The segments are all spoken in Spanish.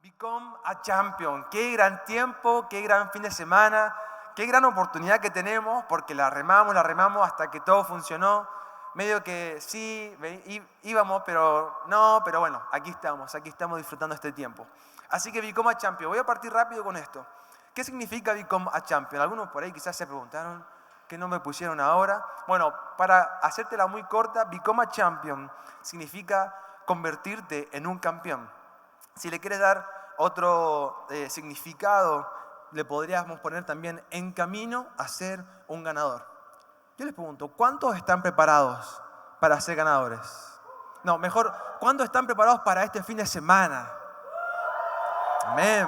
Become a Champion. Qué gran tiempo, qué gran fin de semana, qué gran oportunidad que tenemos, porque la remamos hasta que todo funcionó. Medio que sí, íbamos, pero no, pero bueno, aquí estamos disfrutando este tiempo. Así que Become a Champion. Voy a partir rápido con esto. ¿Qué significa Become a Champion? Algunos por ahí quizás se preguntaron, ¿qué no me pusieron ahora? Bueno, para hacértela muy corta, Become a Champion significa convertirte en un campeón. Si le quieres dar otro significado, le podríamos poner también en camino a ser un ganador. Yo les pregunto, ¿cuántos están preparados para ser ganadores? No, mejor, ¿cuántos están preparados para este fin de semana? Amén.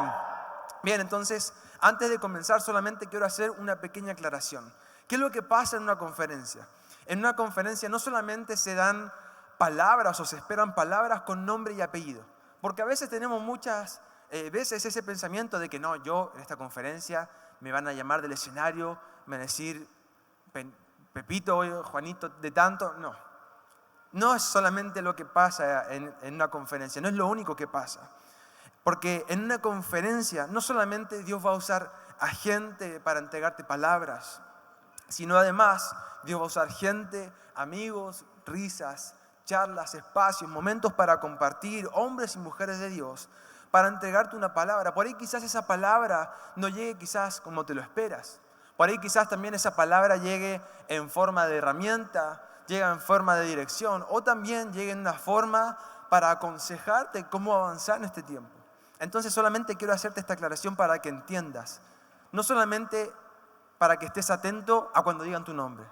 Bien, entonces, antes de comenzar solamente quiero hacer una pequeña aclaración. ¿Qué es lo que pasa en una conferencia? En una conferencia no solamente se dan palabras o se esperan palabras con nombre y apellido, porque a veces tenemos muchas veces ese pensamiento de que no, yo en esta conferencia me van a llamar del escenario, me van a decir Pepito, Juanito, de tanto. No, no es solamente lo que pasa en una conferencia, no es lo único que pasa. Porque en una conferencia no solamente Dios va a usar a gente para entregarte palabras, sino además Dios va a usar gente, amigos, risas, charlas, espacios, momentos para compartir, hombres y mujeres de Dios, para entregarte una palabra. Por ahí quizás esa palabra no llegue quizás como te lo esperas. Por ahí quizás también esa palabra llegue en forma de herramienta, llega en forma de dirección, o también llegue en una forma para aconsejarte cómo avanzar en este tiempo. Entonces solamente quiero hacerte esta aclaración para que entiendas. No solamente para que estés atento a cuando digan tu nombre.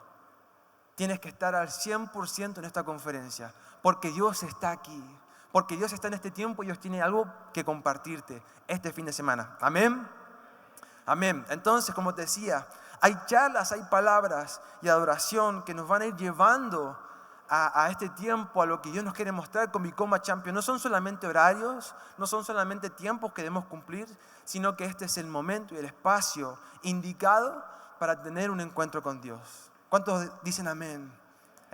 Tienes que estar al 100% en esta conferencia, porque Dios está aquí, porque Dios está en este tiempo y Dios tiene algo que compartirte este fin de semana. Amén. Amén. Entonces, como te decía, hay charlas, hay palabras y adoración que nos van a ir llevando a este tiempo, a lo que Dios nos quiere mostrar con Become a Champion. No son solamente horarios, no son solamente tiempos que debemos cumplir, sino que este es el momento y el espacio indicado para tener un encuentro con Dios. ¿Cuántos dicen amén?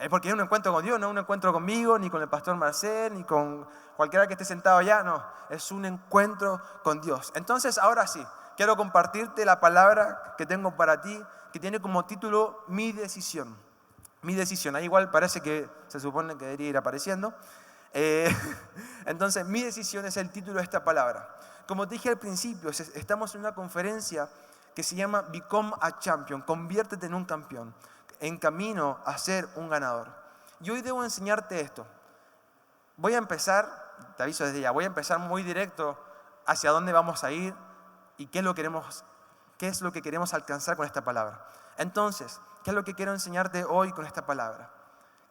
Porque es un encuentro con Dios, no un encuentro conmigo, ni con el pastor Marcel, ni con cualquiera que esté sentado allá, no. Es un encuentro con Dios. Entonces, ahora sí, quiero compartirte la palabra que tengo para ti, que tiene como título Mi decisión. Mi decisión. Ahí igual parece que se supone que debería ir apareciendo. Entonces, mi decisión es el título de esta palabra. Como te dije al principio, estamos en una conferencia que se llama Become a Champion, conviértete en un campeón, en camino a ser un ganador. Y hoy debo enseñarte esto. Voy a empezar, te aviso desde ya, voy a empezar muy directo hacia dónde vamos a ir y qué es lo que queremos alcanzar con esta palabra. Entonces, ¿qué es lo que quiero enseñarte hoy con esta palabra?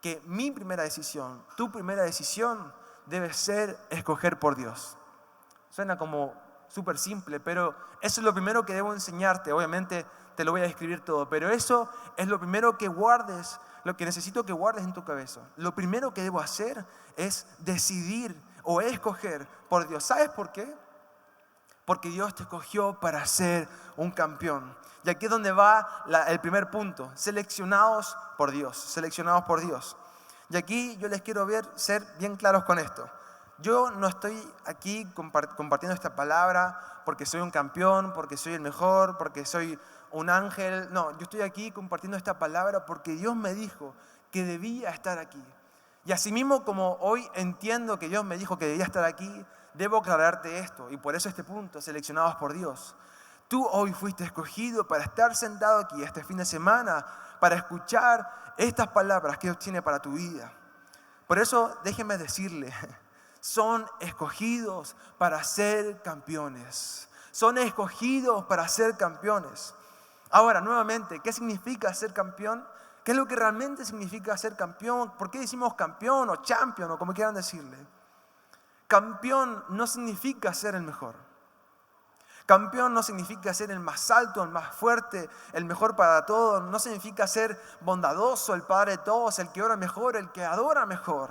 Que mi primera decisión, tu primera decisión, debe ser escoger por Dios. Suena como súper simple, pero eso es lo primero que debo enseñarte. Obviamente te lo voy a describir todo, pero eso es lo primero que guardes, lo que necesito que guardes en tu cabeza. Lo primero que debo hacer es decidir o escoger por Dios. ¿Sabes por qué? Porque Dios te escogió para ser un campeón. Y aquí es donde va el primer punto. Seleccionados por Dios. Seleccionados por Dios. Y aquí yo les quiero ser bien claros con esto. Yo no estoy aquí compartiendo esta palabra porque soy un campeón, porque soy el mejor, porque soy un ángel. No, yo estoy aquí compartiendo esta palabra porque Dios me dijo que debía estar aquí. Y asimismo, como hoy entiendo que Dios me dijo que debía estar aquí, debo aclararte esto, y por eso este punto, seleccionados por Dios. Tú hoy fuiste escogido para estar sentado aquí este fin de semana, para escuchar estas palabras que Dios tiene para tu vida. Por eso, déjenme decirle, son escogidos para ser campeones. Son escogidos para ser campeones. Ahora, nuevamente, ¿qué significa ser campeón? ¿Qué es lo que realmente significa ser campeón? ¿Por qué decimos campeón o champion o como quieran decirle? Campeón no significa ser el mejor. Campeón no significa ser el más alto, el más fuerte, el mejor para todos. No significa ser bondadoso, el padre de todos, el que ora mejor, el que adora mejor.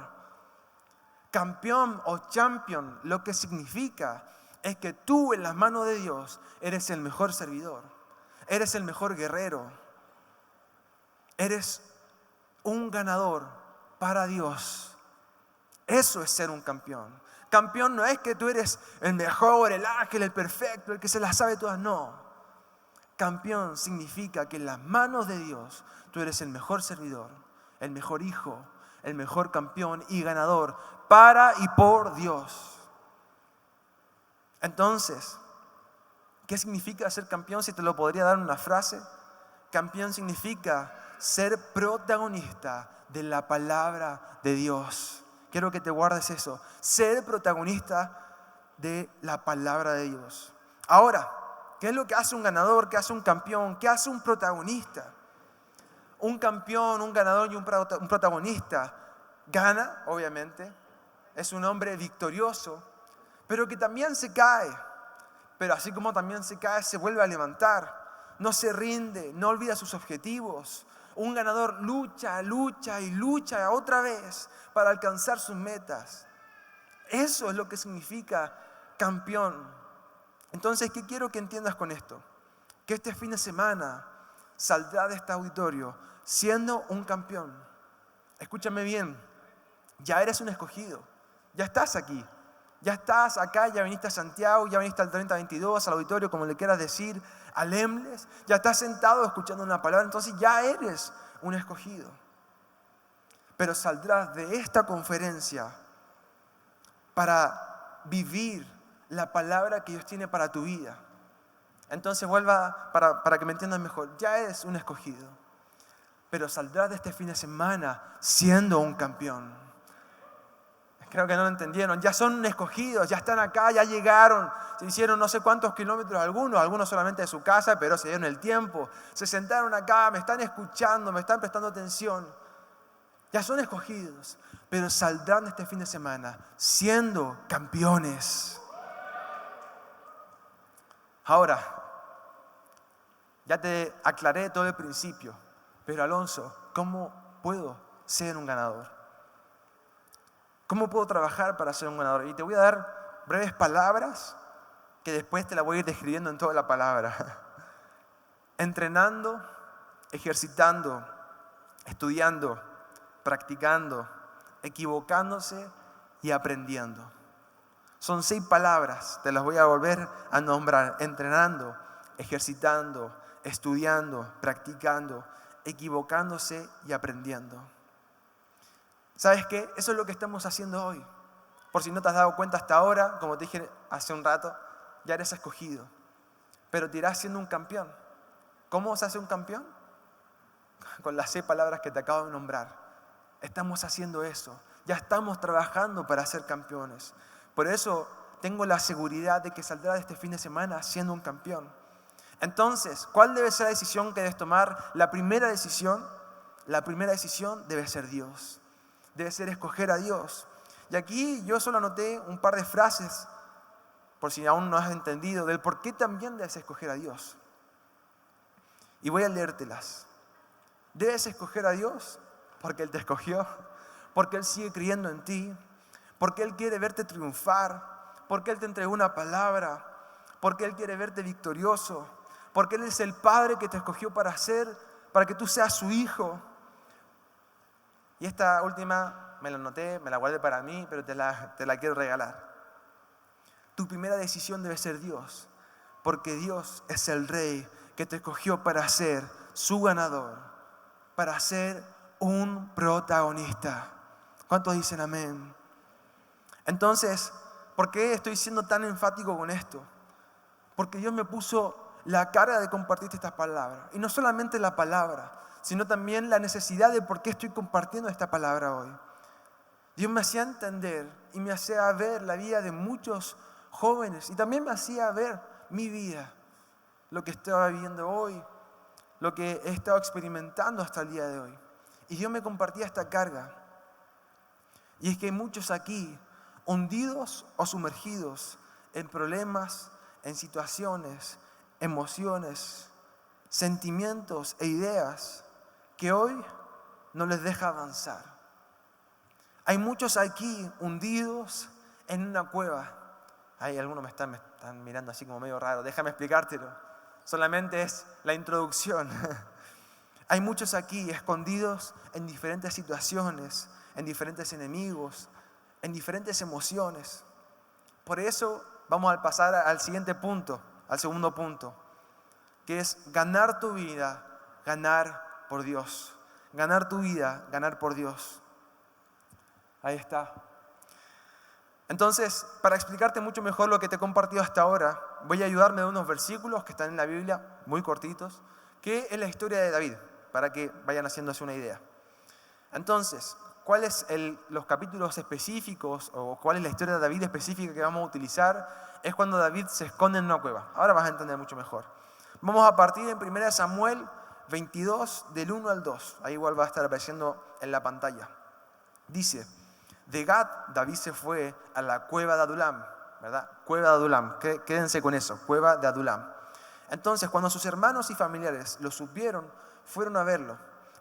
Campeón o champion lo que significa es que tú en las manos de Dios eres el mejor servidor. Eres el mejor guerrero. Eres un ganador para Dios. Eso es ser un campeón. Campeón no es que tú eres el mejor, el ángel, el perfecto, el que se las sabe todas, no. Campeón significa que en las manos de Dios tú eres el mejor servidor, el mejor hijo, el mejor campeón y ganador para y por Dios. Entonces, ¿qué significa ser campeón? Si te lo podría dar en una frase. Campeón significa ser protagonista de la palabra de Dios. Quiero que te guardes eso. Ser protagonista de la palabra de Dios. Ahora, ¿qué es lo que hace un ganador? ¿Qué hace un campeón? ¿Qué hace un protagonista? Un campeón, un ganador y un protagonista gana, obviamente. Es un hombre victorioso, pero que también se cae. Pero así como también se cae, se vuelve a levantar. No se rinde, no olvida sus objetivos. Un ganador lucha, lucha y lucha otra vez para alcanzar sus metas. Eso es lo que significa campeón. Entonces, ¿qué quiero que entiendas con esto? Que este fin de semana saldrá de este auditorio siendo un campeón. Escúchame bien, ya eres un escogido, ya estás aquí. Ya estás acá, ya viniste a Santiago, ya viniste al 3022, al auditorio, como le quieras decir, al Emles. Ya estás sentado escuchando una palabra, entonces ya eres un escogido. Pero saldrás de esta conferencia para vivir la palabra que Dios tiene para tu vida. Entonces vuelva, para que me entiendan mejor, ya eres un escogido. Pero saldrás de este fin de semana siendo un campeón. Creo que no lo entendieron. Ya son escogidos, ya están acá, ya llegaron. Se hicieron no sé cuántos kilómetros algunos solamente de su casa, pero se dieron el tiempo. Se sentaron acá, me están escuchando, me están prestando atención. Ya son escogidos, pero saldrán de este fin de semana siendo campeones. Ahora, ya te aclaré todo el principio, pero Alonso, ¿cómo puedo ser un ganador? ¿Cómo puedo trabajar para ser un ganador? Y te voy a dar breves palabras que después te las voy a ir describiendo en toda la palabra. Entrenando, ejercitando, estudiando, practicando, equivocándose y aprendiendo. Son 6 palabras, te las voy a volver a nombrar. Entrenando, ejercitando, estudiando, practicando, equivocándose y aprendiendo. ¿Sabes qué? Eso es lo que estamos haciendo hoy. Por si no te has dado cuenta hasta ahora, como te dije hace un rato, ya eres escogido. Pero te irás siendo un campeón. ¿Cómo se hace un campeón? Con las 6 palabras que te acabo de nombrar. Estamos haciendo eso. Ya estamos trabajando para ser campeones. Por eso tengo la seguridad de que saldrá de este fin de semana siendo un campeón. Entonces, ¿cuál debe ser la decisión que debes tomar? La primera decisión debe ser Dios. Debe ser escoger a Dios. Y aquí yo solo anoté un par de frases, por si aún no has entendido, del por qué también debes escoger a Dios. Y voy a leértelas. Debes escoger a Dios porque Él te escogió, porque Él sigue creyendo en ti, porque Él quiere verte triunfar, porque Él te entregó una palabra, porque Él quiere verte victorioso, porque Él es el Padre que te escogió para que tú seas su hijo. Y esta última me la anoté, me la guardé para mí, pero te la quiero regalar. Tu primera decisión debe ser Dios, porque Dios es el Rey que te escogió para ser su ganador, para ser un protagonista. ¿Cuántos dicen amén? Entonces, ¿por qué estoy siendo tan enfático con esto? Porque Dios me puso la carga de compartirte estas palabras. Y no solamente la palabra, sino también la necesidad de por qué estoy compartiendo esta palabra hoy. Dios me hacía entender y me hacía ver la vida de muchos jóvenes y también me hacía ver mi vida, lo que estaba viviendo hoy, lo que he estado experimentando hasta el día de hoy. Y Dios me compartía esta carga. Y es que hay muchos aquí hundidos o sumergidos en problemas, en situaciones, emociones, sentimientos e ideas que hoy no les deja avanzar. Hay muchos aquí hundidos en una cueva. Hay algunos me están mirando así como medio raro. Déjame explicártelo. Solamente es la introducción. Hay muchos aquí escondidos en diferentes situaciones, en diferentes enemigos, en diferentes emociones. Por eso vamos a pasar al siguiente punto, al segundo punto, que es ganar tu vida, ganar por Dios. Ganar tu vida, ganar por Dios. Ahí está. Entonces, para explicarte mucho mejor lo que te he compartido hasta ahora, voy a ayudarme de unos versículos que están en la Biblia, muy cortitos, que es la historia de David, para que vayan haciéndose una idea. Entonces, ¿cuáles los capítulos específicos o cuál es la historia de David específica que vamos a utilizar? Es cuando David se esconde en una cueva. Ahora vas a entender mucho mejor. Vamos a partir en 1 Samuel 22, del 1 al 2. Ahí igual va a estar apareciendo en la pantalla. Dice: de Gad, David se fue a la cueva de Adulam, ¿verdad? Cueva de Adulam, quédense con eso, cueva de Adulam. Entonces, cuando sus hermanos y familiares lo supieron, fueron a verlo.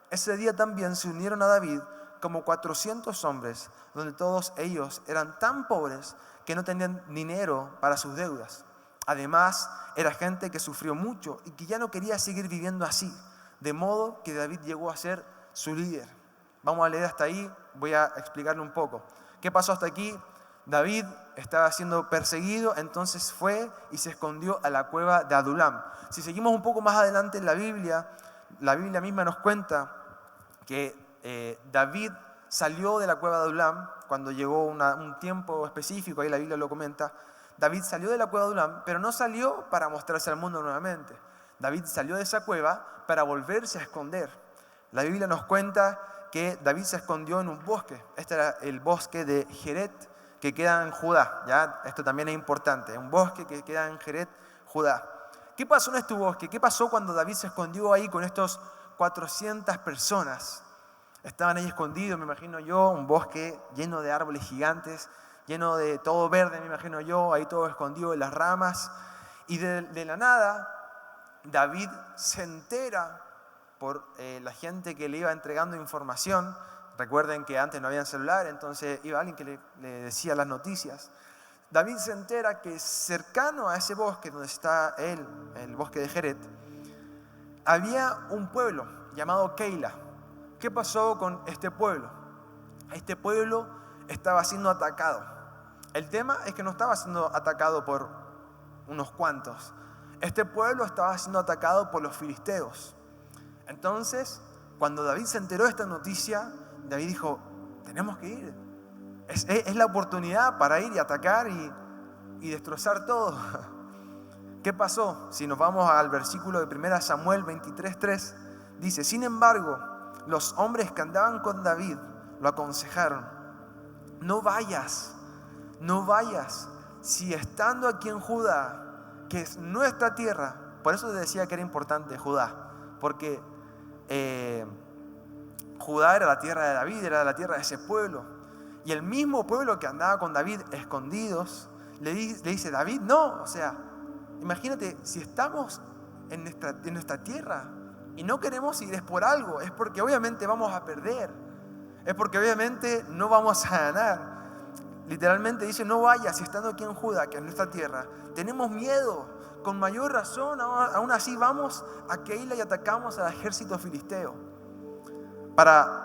Ese día también se unieron a David como 400 hombres, donde todos ellos eran tan pobres que no tenían dinero para sus deudas. Además, era gente que sufrió mucho y que ya no quería seguir viviendo así, de modo que David llegó a ser su líder. Vamos a leer hasta ahí, voy a explicarle un poco. ¿Qué pasó hasta aquí? David estaba siendo perseguido, entonces fue y se escondió a la cueva de Adulam. Si seguimos un poco más adelante en la Biblia misma nos cuenta que David salió de la cueva de Adulam cuando llegó un tiempo específico, ahí la Biblia lo comenta. David salió de la cueva de Adulam, pero no salió para mostrarse al mundo nuevamente. David salió de esa cueva para volverse a esconder. La Biblia nos cuenta que David se escondió en un bosque. Este era el bosque de Jeret, que queda en Judá. ¿Ya? Esto también es importante. Un bosque que queda en Jeret, Judá. ¿Qué pasó en este bosque? ¿Qué pasó cuando David se escondió ahí con estos 400 personas? Estaban ahí escondidos, me imagino yo, un bosque lleno de árboles gigantes, lleno de todo verde, me imagino yo, ahí todo escondido en las ramas. Y de la nada, David se entera por la gente que le iba entregando información. Recuerden que antes no había celular, entonces iba alguien que le decía las noticias. David se entera que cercano a ese bosque donde está él, el bosque de Jeret, había un pueblo llamado Keila. ¿Qué pasó con este pueblo? Este pueblo estaba siendo atacado. El tema es que no estaba siendo atacado por unos cuantos. Este pueblo estaba siendo atacado por los filisteos. Entonces, cuando David se enteró de esta noticia, David dijo: tenemos que ir. Es la oportunidad para ir y atacar y destrozar todo. ¿Qué pasó? Si nos vamos al versículo de 1 Samuel 23:3, dice: sin embargo, los hombres que andaban con David lo aconsejaron: no vayas, si estando aquí en Judá, que es nuestra tierra. Por eso te decía que era importante Judá, porque Judá era la tierra de David, era la tierra de ese pueblo. Y el mismo pueblo que andaba con David escondidos, le dice: David, no, o sea, imagínate, si estamos en nuestra tierra y no queremos ir, es por algo, es porque obviamente vamos a perder, es porque obviamente no vamos a ganar. Literalmente dice: no vayas, si estando aquí en Judá, que es nuestra tierra, tenemos miedo, con mayor razón, aún así vamos a Keila y atacamos al ejército filisteo. Para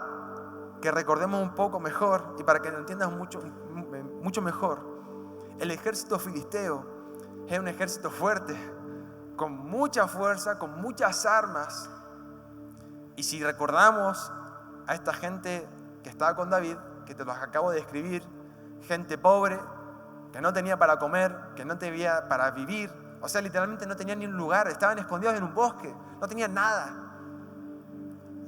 que recordemos un poco mejor y para que lo entiendas mucho mejor, el ejército filisteo es un ejército fuerte, con mucha fuerza, con muchas armas. Y si recordamos a esta gente que estaba con David, que te los acabo de describir, gente pobre, que no tenía para comer, que no tenía para vivir, o sea, literalmente no tenían ni un lugar, estaban escondidos en un bosque, no tenían nada.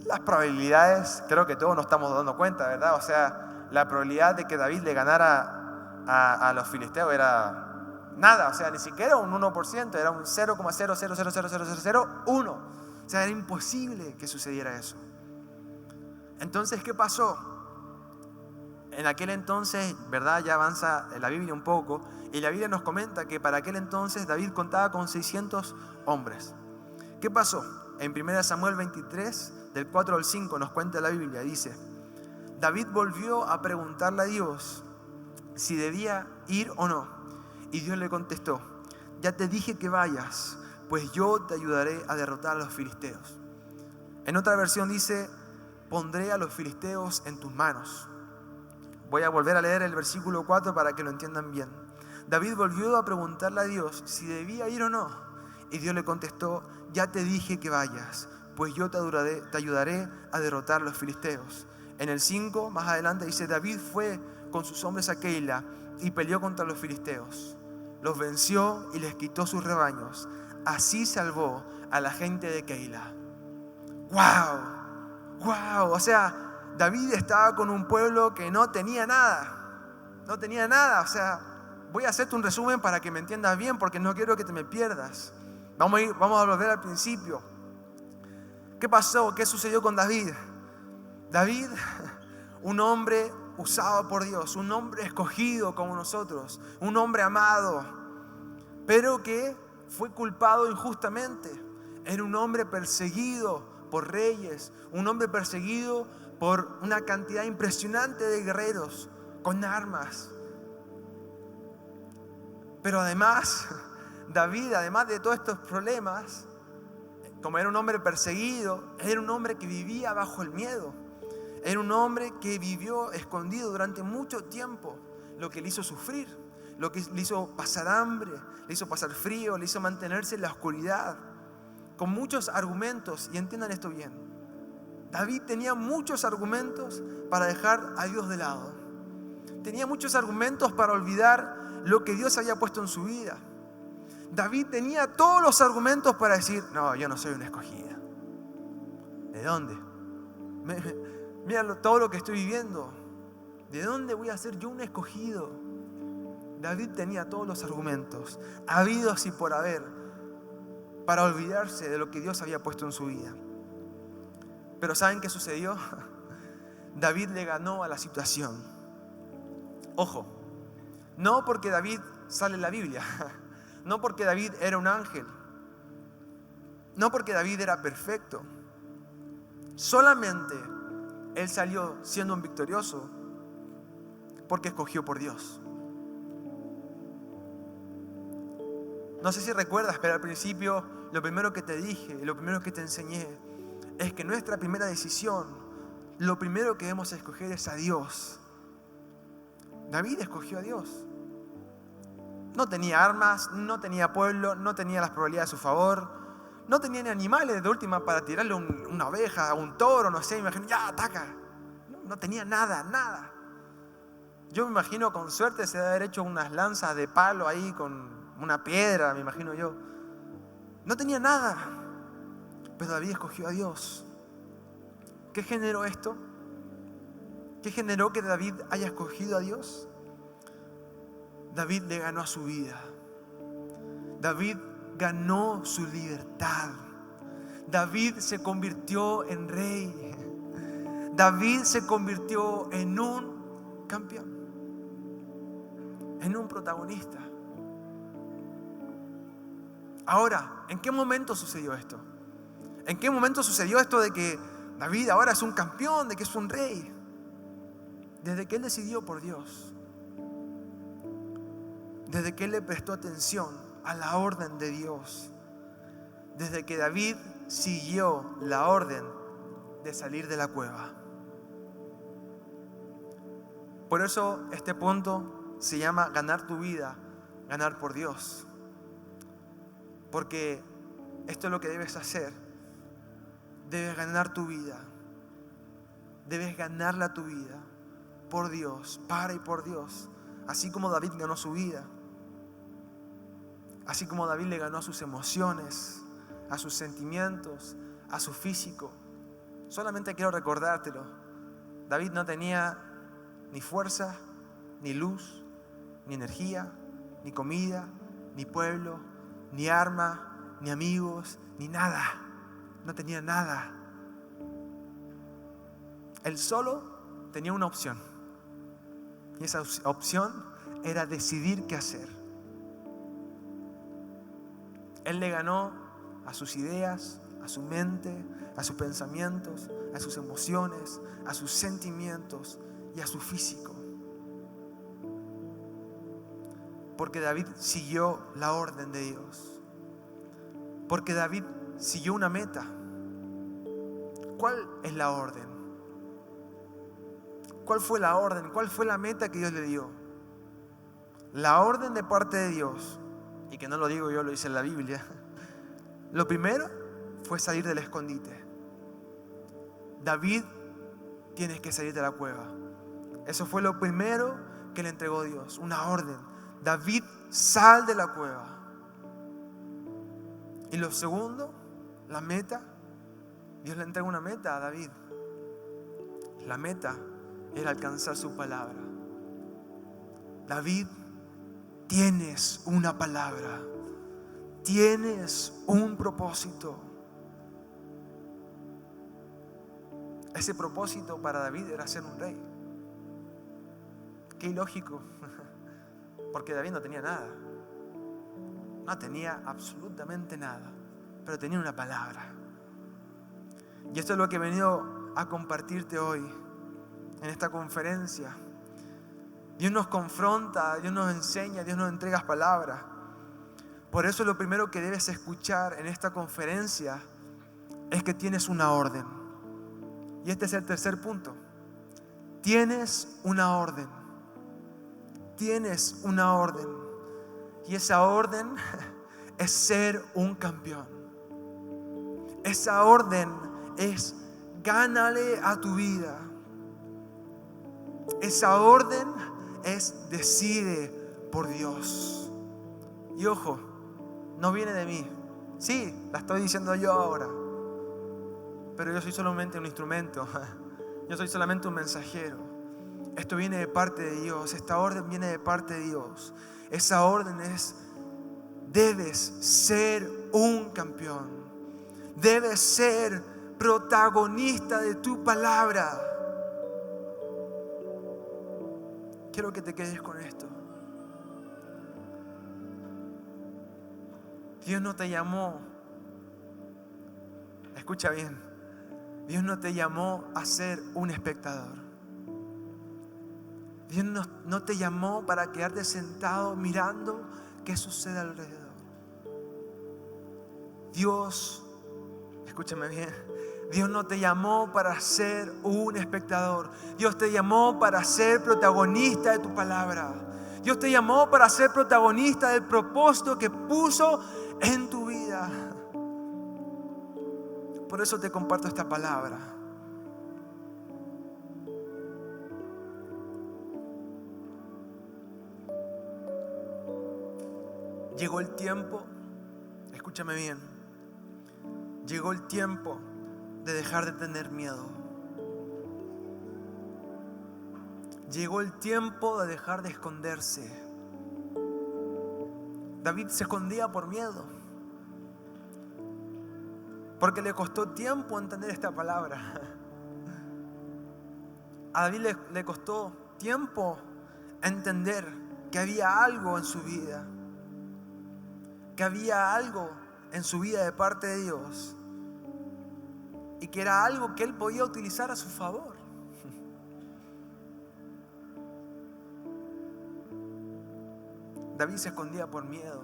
Las probabilidades, creo que todos nos estamos dando cuenta, ¿verdad? O sea, la probabilidad de que David le ganara a los filisteos era nada, o sea, ni siquiera un 1%, era un 0,0000001. O sea, era imposible que sucediera eso. Entonces, ¿qué pasó? En aquel entonces, ¿verdad? Ya avanza la Biblia un poco, y la Biblia nos comenta que para aquel entonces David contaba con 600 hombres. ¿Qué pasó? En 1 Samuel 23, del 4 al 5, nos cuenta la Biblia, dice: David volvió a preguntarle a Dios si debía ir o no. Y Dios le contestó: ya te dije que vayas, pues yo te ayudaré a derrotar a los filisteos. En otra versión dice: pondré a los filisteos en tus manos. Voy a volver a leer el versículo 4 para que lo entiendan bien. David volvió a preguntarle a Dios si debía ir o no. Y Dios le contestó: ya te dije que vayas, pues yo te ayudaré a derrotar a los filisteos. En el 5, más adelante dice: David fue con sus hombres a Keila y peleó contra los filisteos. Los venció y les quitó sus rebaños. Así salvó a la gente de Keila. ¡Wow! ¡Wow! O sea, David estaba con un pueblo que no tenía nada. No tenía nada. O sea, voy a hacerte un resumen para que me entiendas bien, porque no quiero que te me pierdas. Vamos a volver al principio. ¿Qué pasó? ¿Qué sucedió con David? David, un hombre usado por Dios, un hombre escogido como nosotros, un hombre amado, pero que fue culpado injustamente. Era un hombre perseguido por reyes, un hombre perseguido por una cantidad impresionante de guerreros con armas. Pero además, David, además de todos estos problemas, como era un hombre perseguido, era un hombre que vivía bajo el miedo. Era un hombre que vivió escondido durante mucho tiempo, lo que le hizo sufrir, lo que le hizo pasar hambre, le hizo pasar frío, le hizo mantenerse en la oscuridad, con muchos argumentos. Y entiendan esto bien, David tenía muchos argumentos para dejar a Dios de lado. Tenía muchos argumentos para olvidar lo que Dios había puesto en su vida. David tenía todos los argumentos para decir: no, yo no soy una escogida. ¿De dónde? Mira todo lo que estoy viviendo. ¿De dónde voy a ser yo un escogido? David tenía todos los argumentos, habidos y por haber, para olvidarse de lo que Dios había puesto en su vida. Pero ¿saben qué sucedió? David le ganó a la situación. Ojo, no porque David sale en la Biblia, no porque David era un ángel, no porque David era perfecto. Solamente él salió siendo un victorioso porque escogió por Dios. No sé si recuerdas, pero al principio lo primero que te dije, lo primero que te enseñé, es que nuestra primera decisión, lo primero que debemos escoger es a Dios. David escogió a Dios. No tenía armas, no tenía pueblo, no tenía las probabilidades a su favor, no tenía ni animales de última para tirarle una oveja, un toro, no sé, me imagino, ya, ataca. No tenía nada. Yo me imagino, con suerte se debe haber hecho unas lanzas de palo ahí con una piedra, me imagino yo. No tenía nada, pero David escogió a Dios. ¿Qué generó esto? ¿Qué generó que David haya escogido a Dios? David le ganó a su vida. David ganó su libertad. David se convirtió en rey. David se convirtió en un campeón, en un protagonista. Ahora, ¿en qué momento sucedió esto? ¿En qué momento sucedió esto de que David ahora es un campeón, de que es un rey? Desde que él decidió por Dios. Desde que él le prestó atención a la orden de Dios. Desde que David siguió la orden de salir de la cueva. Por eso este punto se llama ganar tu vida, ganar por Dios. Porque esto es lo que debes hacer. Debes ganar tu vida. Debes ganarla tu vida por Dios, para y por Dios. Así como David ganó su vida. Así como David le ganó a sus emociones, a sus sentimientos, a su físico. Solamente quiero recordártelo. David no tenía ni fuerza, ni luz, ni energía, ni comida, ni pueblo, ni arma, ni amigos, ni nada. No tenía nada. Él solo tenía una opción. Y esa opción era decidir qué hacer. Él le ganó a sus ideas, a su mente, a sus pensamientos, a sus emociones, a sus sentimientos y a su físico. Porque David siguió la orden de Dios. Porque David siguió una meta. ¿Cuál es la orden? ¿Cuál fue la orden? ¿Cuál fue la meta que Dios le dio? la orden de parte de Dios, y que no lo digo yo, lo dice la Biblia, lo primero fue salir del escondite. David, tienes que salir de la cueva. Eso fue lo primero que le entregó Dios, una orden. David, sal de la cueva. Y lo segundo, la meta. Dios le entrega una meta a David. La meta era alcanzar su palabra. David, tienes una palabra. Tienes un propósito. Ese propósito para David era ser un rey. Qué ilógico, porque David no tenía nada. No tenía absolutamente nada, pero tenía una palabra. Y esto es lo que he venido a compartirte hoy en esta conferencia. Dios nos confronta, Dios nos enseña, Dios nos entrega palabras. Por eso lo primero que debes escuchar en esta conferencia es que tienes una orden. Y este es el tercer punto. Tienes una orden. Tienes una orden. Y esa orden es ser un campeón. Esa orden es gánale a tu vida. Esa orden es decide por Dios. Y ojo, no viene de mí. Sí, la estoy diciendo yo ahora, pero yo soy solamente un instrumento. Yo soy solamente un mensajero. Esto viene de parte de Dios. Esta orden viene de parte de Dios. Esa orden es: debes ser un campeón. Debes ser protagonista de tu palabra. Quiero que te quedes con esto. Dios no te llamó, escucha bien, Dios no te llamó a ser un espectador. Dios no te llamó para quedarte sentado mirando qué sucede alrededor. Dios, escúchame bien, Dios no te llamó para ser un espectador. Dios te llamó para ser protagonista de tu palabra. Dios te llamó para ser protagonista del propósito que puso en tu vida. Por eso te comparto esta palabra. Llegó el tiempo, escúchame bien, llegó el tiempo de dejar de tener miedo. Llegó el tiempo de dejar de esconderse. David se escondía por miedo, porque le costó tiempo entender esta palabra. A David le costó tiempo entender que había algo en su vida, que había algo en su vida de parte de Dios, y que era algo que él podía utilizar a su favor. David se escondía por miedo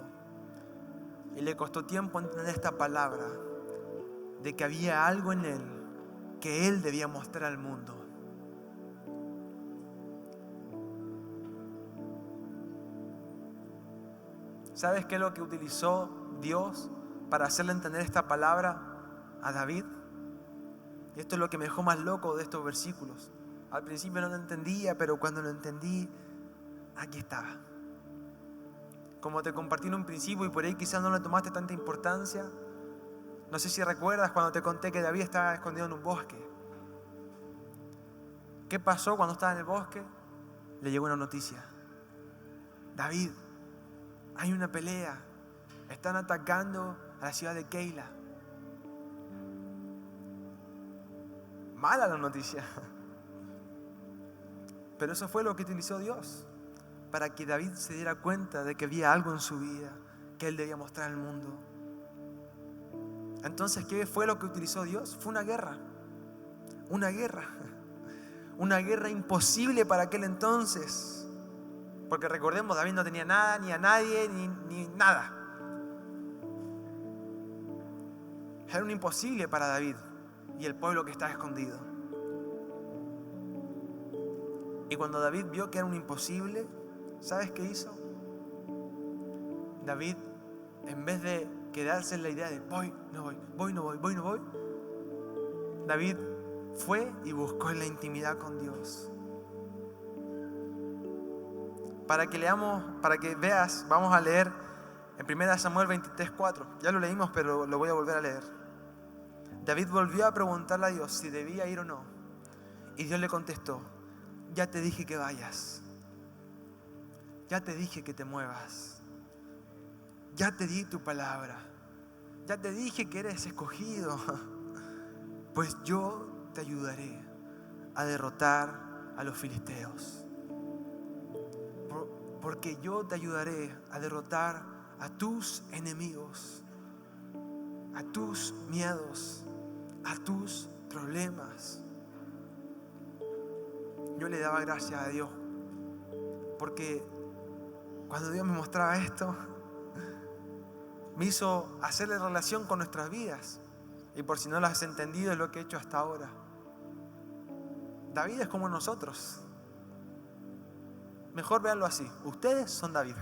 y le costó tiempo entender esta palabra de que había algo en él que él debía mostrar al mundo. ¿Sabes qué es lo que utilizó Dios para hacerle entender esta palabra a David? Y esto es lo que me dejó más loco de estos versículos. Al principio no lo entendía, pero cuando lo entendí, aquí estaba. Como te compartí en un principio y por ahí quizás no le tomaste tanta importancia. No sé si recuerdas cuando te conté que David estaba escondido en un bosque. ¿Qué pasó cuando estaba en el bosque? Le llegó una noticia. David, hay una pelea. Están atacando a la ciudad de Keila. Mala la noticia. Pero eso fue lo que utilizó Dios para que David se diera cuenta de que había algo en su vida que él debía mostrar al mundo. Entonces, ¿qué fue lo que utilizó Dios? Fue una guerra. Una guerra. Una guerra imposible para aquel entonces. Porque recordemos, David no tenía nada, ni a nadie, ni nada. Era un imposible para David y el pueblo que estaba escondido. Y cuando David vio que era un imposible, ¿sabes qué hizo? David, en vez de quedarse en la idea de voy, no voy, voy, no voy, voy, no voy, David fue y buscó en la intimidad con Dios. Para que leamos, para que veas, vamos a leer en 1 Samuel 23:4. Ya lo leímos, pero lo voy a volver a leer. David volvió a preguntarle a Dios si debía ir o no. Y Dios le contestó: ya te dije que vayas. Ya te dije que te muevas. Ya te di tu palabra. Ya te dije que eres escogido. Pues yo te ayudaré a derrotar a los filisteos. Porque yo te ayudaré a derrotar a tus enemigos, a tus miedos, a tus problemas. Yo le daba gracias a Dios, porque cuando Dios me mostraba esto, me hizo hacerle relación con nuestras vidas. Y por si no lo has entendido, es lo que he hecho hasta ahora. David es como nosotros. Mejor véanlo así. Ustedes son David.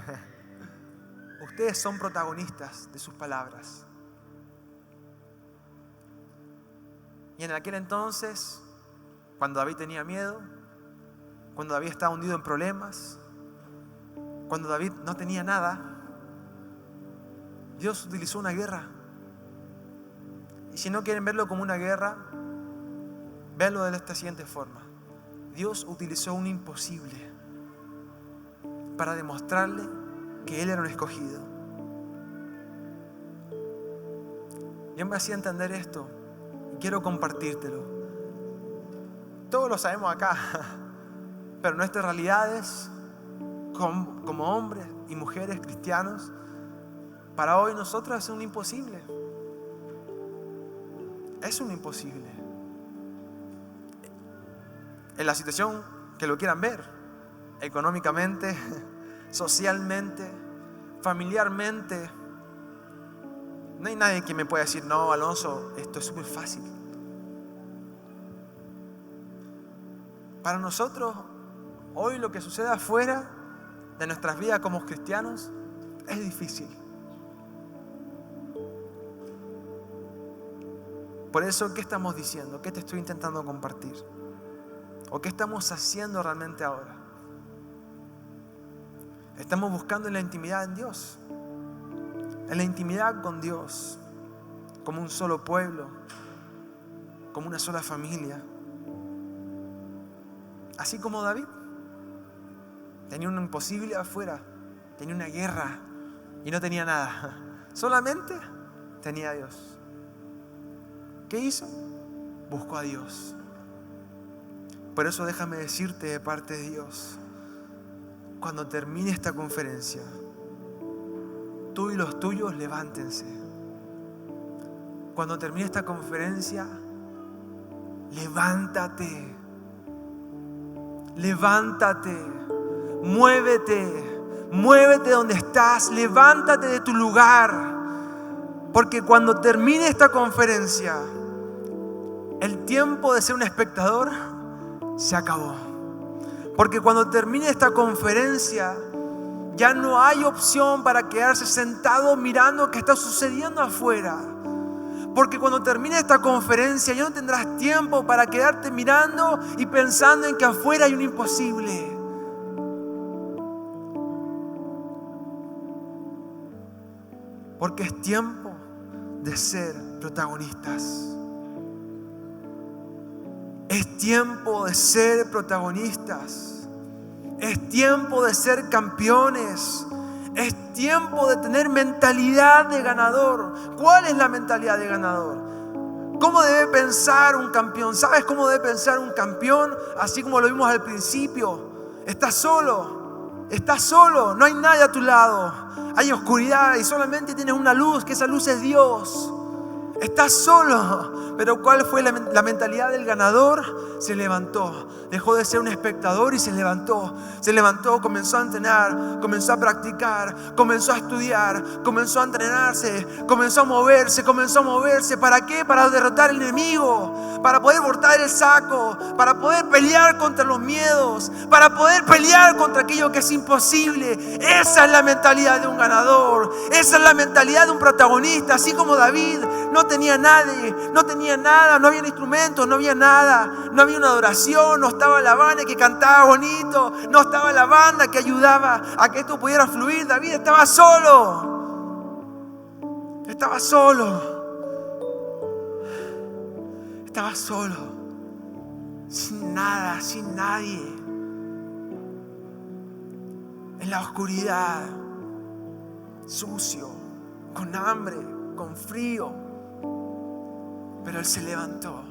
Ustedes son protagonistas de sus palabras. Y en aquel entonces, cuando David tenía miedo, cuando David estaba hundido en problemas, cuando David no tenía nada, Dios utilizó una guerra. Y si no quieren verlo como una guerra, véanlo de esta siguiente forma. Dios utilizó un imposible para demostrarle que Él era un escogido. Yo me hacía entender esto y quiero compartírtelo. Todos lo sabemos acá, pero nuestras realidades como hombres y mujeres cristianos, para hoy nosotros es un imposible. Es un imposible. En la situación que lo quieran ver, económicamente, socialmente, familiarmente, no hay nadie que me pueda decir: no, Alonso, esto es súper fácil. Para nosotros, hoy lo que sucede afuera de nuestras vidas como cristianos es difícil. Por eso, ¿qué estamos diciendo? ¿Qué te estoy intentando compartir? ¿O qué estamos haciendo realmente ahora? Estamos buscando en la intimidad en Dios, en la intimidad con Dios, como un solo pueblo, como una sola familia. Así como David tenía un imposible afuera, tenía una guerra y no tenía nada, solamente tenía a Dios. ¿Qué hizo? Buscó a Dios. Por eso déjame decirte de parte de Dios, cuando termine esta conferencia, tú y los tuyos levántense. Cuando termine esta conferencia, levántate. Levántate. Muévete. Muévete donde estás. Levántate de tu lugar. Porque cuando termine esta conferencia, el tiempo de ser un espectador se acabó. Porque cuando termine esta conferencia, ya no hay opción para quedarse sentado mirando qué está sucediendo afuera. Porque cuando termine esta conferencia, ya no tendrás tiempo para quedarte mirando y pensando en que afuera hay un imposible. Porque es tiempo de ser protagonistas. Es tiempo de ser protagonistas. Es tiempo de ser campeones. Es tiempo de tener mentalidad de ganador. ¿Cuál es la mentalidad de ganador? ¿Cómo debe pensar un campeón? ¿Sabes cómo debe pensar un campeón? Así como lo vimos al principio. Estás solo. Estás solo. No hay nadie a tu lado. Hay oscuridad y solamente tienes una luz, que esa luz es Dios. Estás solo. Pero ¿cuál fue la mentalidad del ganador? Se levantó. Dejó de ser un espectador y se levantó. Se levantó, comenzó a entrenar, comenzó a practicar, comenzó a estudiar, comenzó a entrenarse, comenzó a moverse. ¿Para qué? Para derrotar al enemigo, para poder botar el saco, para poder pelear contra los miedos, para poder pelear contra aquello que es imposible. Esa es la mentalidad de un ganador. Esa es la mentalidad de un protagonista. Así como David no tenía nadie, no tenía nada, no había instrumentos, no había nada, no había una adoración, no estaba la banda que cantaba bonito, no estaba la banda que ayudaba a que esto pudiera fluir. David estaba solo. Estaba solo, sin nada, sin nadie, en la oscuridad, sucio, con hambre, con frío. Pero Él se levantó.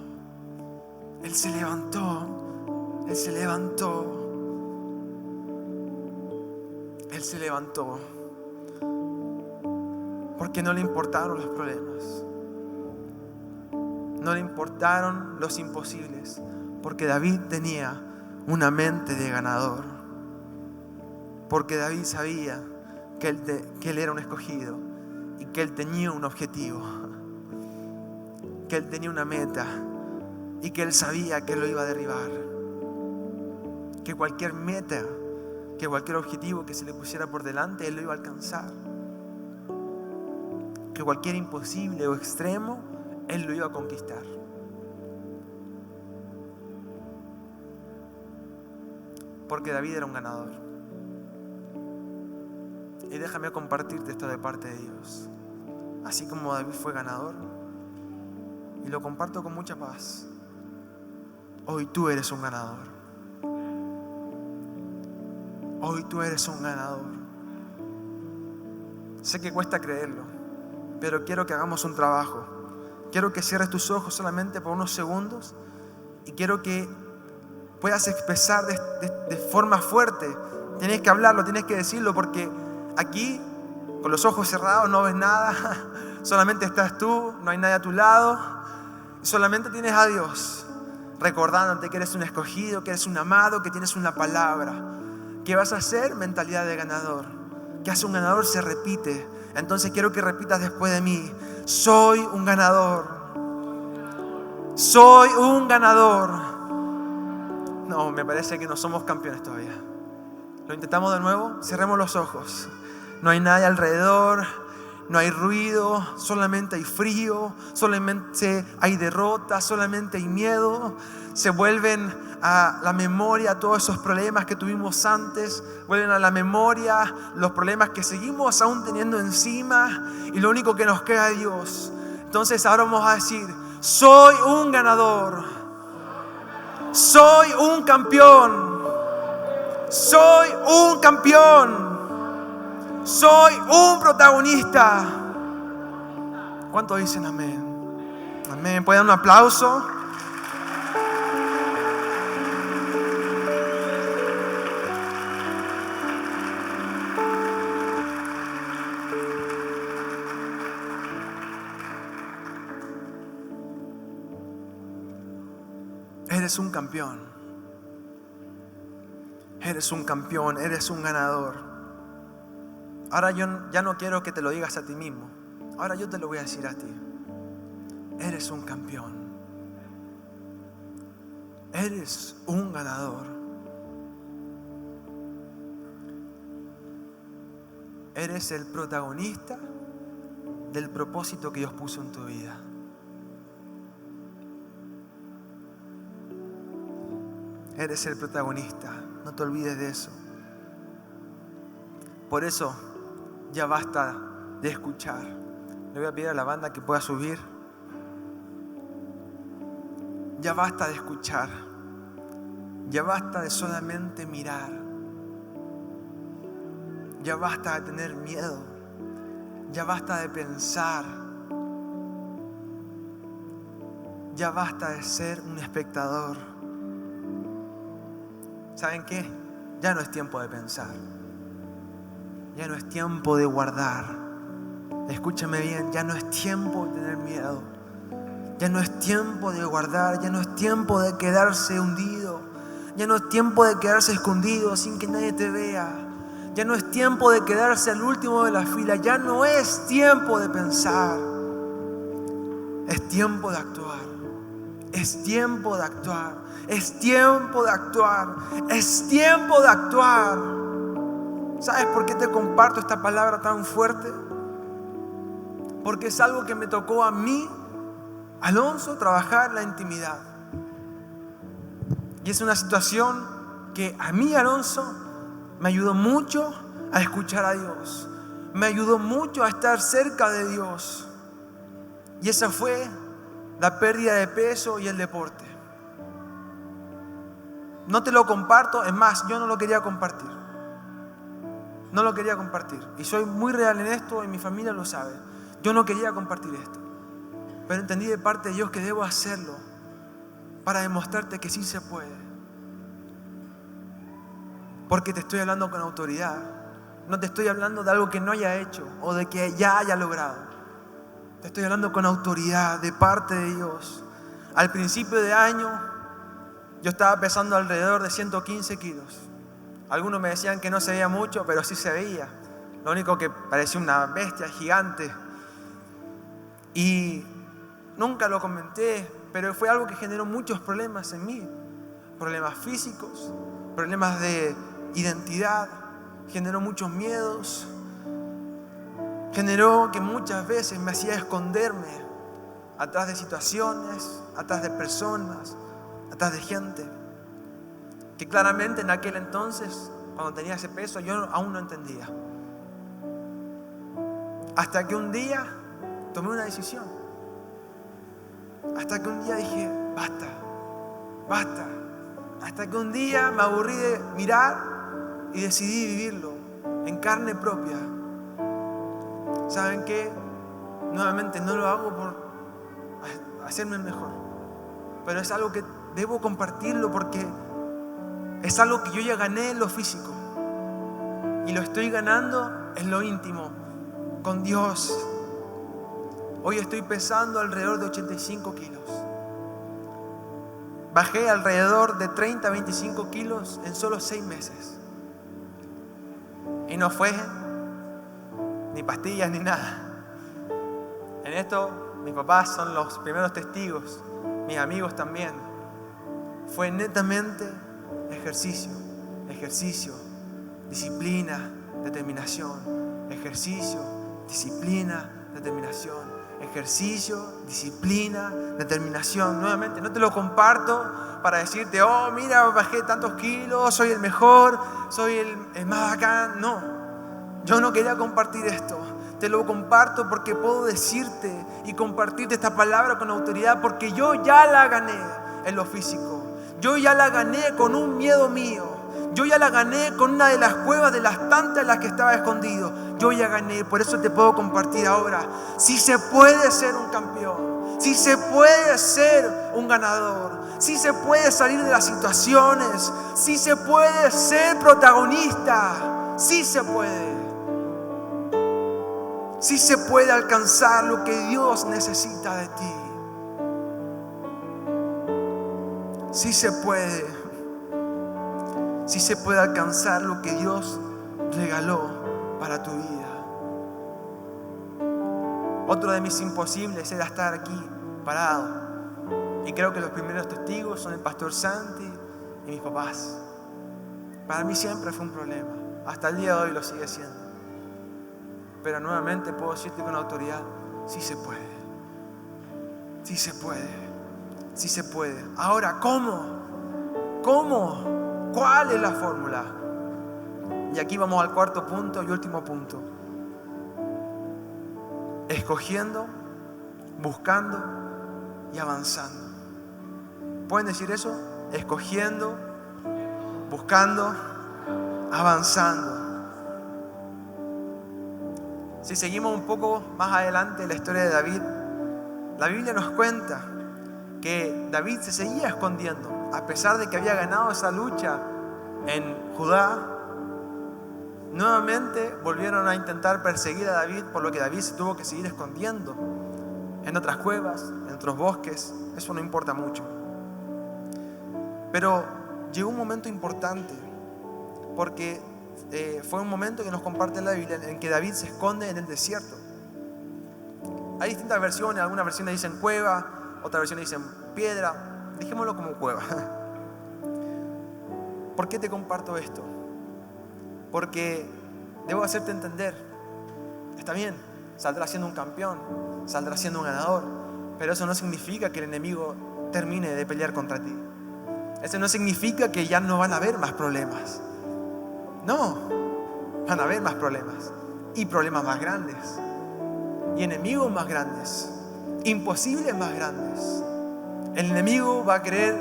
Porque no le importaron los problemas. No le importaron los imposibles. Porque David tenía una mente de ganador. Porque David sabía que él era un escogido. Y que él tenía un objetivo. Que él tenía una meta. Y que él sabía que él lo iba a derribar. Que cualquier meta, que cualquier objetivo que se le pusiera por delante, él lo iba a alcanzar. Que cualquier imposible o extremo, él lo iba a conquistar. Porque David era un ganador. Y déjame compartirte esto de parte de Dios. Así como David fue ganador, y lo comparto con mucha paz, hoy tú eres un ganador. Hoy tú eres un ganador. Sé que cuesta creerlo, pero quiero que hagamos un trabajo. Quiero que cierres tus ojos solamente por unos segundos y quiero que puedas expresar de forma fuerte. Tienes que hablarlo, tienes que decirlo, porque aquí con los ojos cerrados no ves nada. Solamente estás tú, no hay nadie a tu lado y solamente tienes a Dios recordándote que eres un escogido, que eres un amado, que tienes una palabra. ¿Qué vas a hacer? Mentalidad de ganador. ¿Qué hace un ganador? Se repite. Entonces quiero que repitas después de mí: soy un ganador. Soy un ganador. No, me parece que no somos campeones todavía. Lo intentamos de nuevo. Cerremos los ojos. No hay nadie alrededor. No hay ruido, solamente hay frío, solamente hay derrota, solamente hay miedo. Se vuelven a la memoria todos esos problemas que tuvimos antes, vuelven a la memoria los problemas que seguimos aún teniendo encima, y lo único que nos queda es Dios. Entonces ahora vamos a decir: soy un ganador, soy un campeón, soy un campeón. Soy un protagonista. ¿Cuántos dicen amén? Amén. ¿Pueden dar un aplauso? Eres un campeón. Eres un campeón, eres un ganador. Ahora yo ya no quiero que te lo digas a ti mismo. Ahora yo te lo voy a decir a ti. Eres un campeón. Eres un ganador. Eres el protagonista del propósito que Dios puso en tu vida. Eres el protagonista. No te olvides de eso. Por eso ya basta de escuchar. Le voy a pedir a la banda que pueda subir. Ya basta de escuchar. Ya basta de solamente mirar. Ya basta de tener miedo. Ya basta de pensar. Ya basta de ser un espectador. ¿Saben qué? Ya no es tiempo de pensar. Ya no es tiempo de guardar. Escúchame bien, ya no es tiempo de tener miedo. Ya no es tiempo de guardar, ya no es tiempo de quedarse hundido, ya no es tiempo de quedarse escondido sin que nadie te vea, ya no es tiempo de quedarse al último de la fila, ya no es tiempo de pensar, es tiempo de actuar, es tiempo de actuar, es tiempo de actuar, es tiempo de actuar. ¿Sabes por qué te comparto esta palabra tan fuerte? Porque es algo que me tocó a mí, Alonso, trabajar la intimidad. Y es una situación que a mí, Alonso, me ayudó mucho a escuchar a Dios. Me ayudó mucho a estar cerca de Dios. Y esa fue la pérdida de peso y el deporte. No te lo comparto, es más, yo no lo quería compartir. No lo quería compartir. Y soy muy real en esto y mi familia lo sabe. Yo no quería compartir esto. Pero entendí de parte de Dios que debo hacerlo para demostrarte que sí se puede. Porque te estoy hablando con autoridad. No te estoy hablando de algo que no haya hecho o de que ya haya logrado. Te estoy hablando con autoridad de parte de Dios. Al principio de año yo estaba pesando alrededor de 115 kilos. Algunos me decían que no se veía mucho, pero sí se veía. Lo único que parecía una bestia gigante. Y nunca lo comenté, pero fue algo que generó muchos problemas en mí. Problemas físicos, problemas de identidad, generó muchos miedos. Generó que muchas veces me hacía esconderme atrás de situaciones, atrás de personas, atrás de gente. Que claramente en aquel entonces, cuando tenía ese peso, yo aún no entendía. Hasta que un día tomé una decisión. Hasta que un día dije, basta, basta. Hasta que un día me aburrí de mirar y decidí vivirlo en carne propia. ¿Saben qué? Nuevamente no lo hago por hacerme mejor, pero es algo que debo compartirlo porque es algo que yo ya gané en lo físico y lo estoy ganando en lo íntimo, con Dios. Hoy estoy pesando alrededor de 85 kilos. Bajé alrededor de 30 a 25 kilos en solo 6 meses. Y no fue ni pastillas ni nada. En esto mis papás son los primeros testigos, mis amigos también. Fue netamente ejercicio, disciplina, determinación, ejercicio, disciplina, determinación, ejercicio, disciplina, determinación. Nuevamente, no te lo comparto para decirte, oh, mira, bajé tantos kilos, soy el mejor, soy el más bacán. No, yo no quería compartir esto. Te lo comparto porque puedo decirte y compartirte esta palabra con autoridad, porque yo ya la gané en lo físico. Yo ya la gané con un miedo mío. Yo ya la gané con una de las cuevas de las tantas en las que estaba escondido. Yo ya gané, por eso te puedo compartir ahora. Si se puede ser un campeón, si se puede ser un ganador, si se puede salir de las situaciones, si se puede ser protagonista, si se puede. Si se puede alcanzar lo que Dios necesita de ti. Si se puede. Si se puede alcanzar lo que Dios regaló para tu vida. Otro de mis imposibles era estar aquí parado. Y creo que los primeros testigos son el pastor Santi y mis papás. Para mí siempre fue un problema. Hasta el día de hoy lo sigue siendo. Pero nuevamente puedo decirte con autoridad, sí se puede. Sí se puede. Sí se puede. Ahora, ¿cómo? ¿Cómo? ¿Cuál es la fórmula? Y aquí vamos al cuarto punto y último punto. Escogiendo, buscando y avanzando. ¿Pueden decir eso? Escogiendo, buscando, avanzando. Si seguimos un poco más adelante en la historia de David, la Biblia nos cuenta que David se seguía escondiendo. A pesar de que había ganado esa lucha en Judá, nuevamente volvieron a intentar perseguir a David, por lo que David se tuvo que seguir escondiendo en otras cuevas, en otros bosques, eso no importa mucho. Pero llegó un momento importante, porque fue un momento que nos comparte la Biblia en que David se esconde en el desierto. Hay distintas versiones, algunas versiones dicen cueva, otras versiones dicen piedra, dejémoslo como cueva. ¿Por qué te comparto esto? Porque debo hacerte entender, está bien, saldrás siendo un campeón, saldrás siendo un ganador, pero eso no significa que el enemigo termine de pelear contra ti. Eso no significa que ya no van a haber más problemas. No, van a haber más problemas, y problemas más grandes, y enemigos más grandes, imposibles más grandes. El enemigo va a querer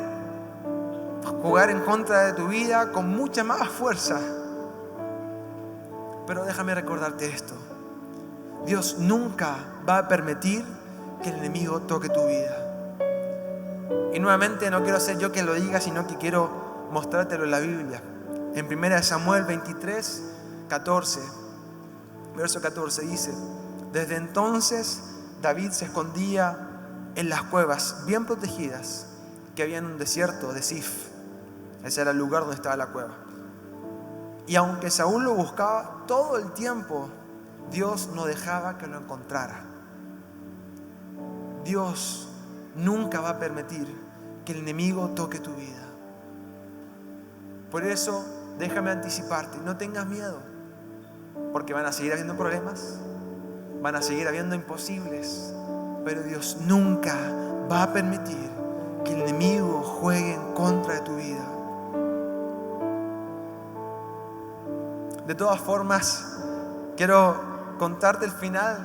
jugar en contra de tu vida con mucha más fuerza. Pero déjame recordarte esto: Dios nunca va a permitir que el enemigo toque tu vida. Y nuevamente no quiero ser yo quien lo diga, sino que quiero mostrártelo en la Biblia. En 1 Samuel 23, 14, verso 14 dice: desde entonces David se escondía en las cuevas bien protegidas que había en un desierto de Sif. Ese era el lugar donde estaba la cueva. Y aunque Saúl lo buscaba todo el tiempo, Dios no dejaba que lo encontrara. Dios nunca va a permitir que el enemigo toque tu vida. Por eso, déjame anticiparte, no tengas miedo, porque van a seguir habiendo problemas, van a seguir habiendo imposibles, pero Dios nunca va a permitir que el enemigo juegue en contra de tu vida. De todas formas, quiero contarte el final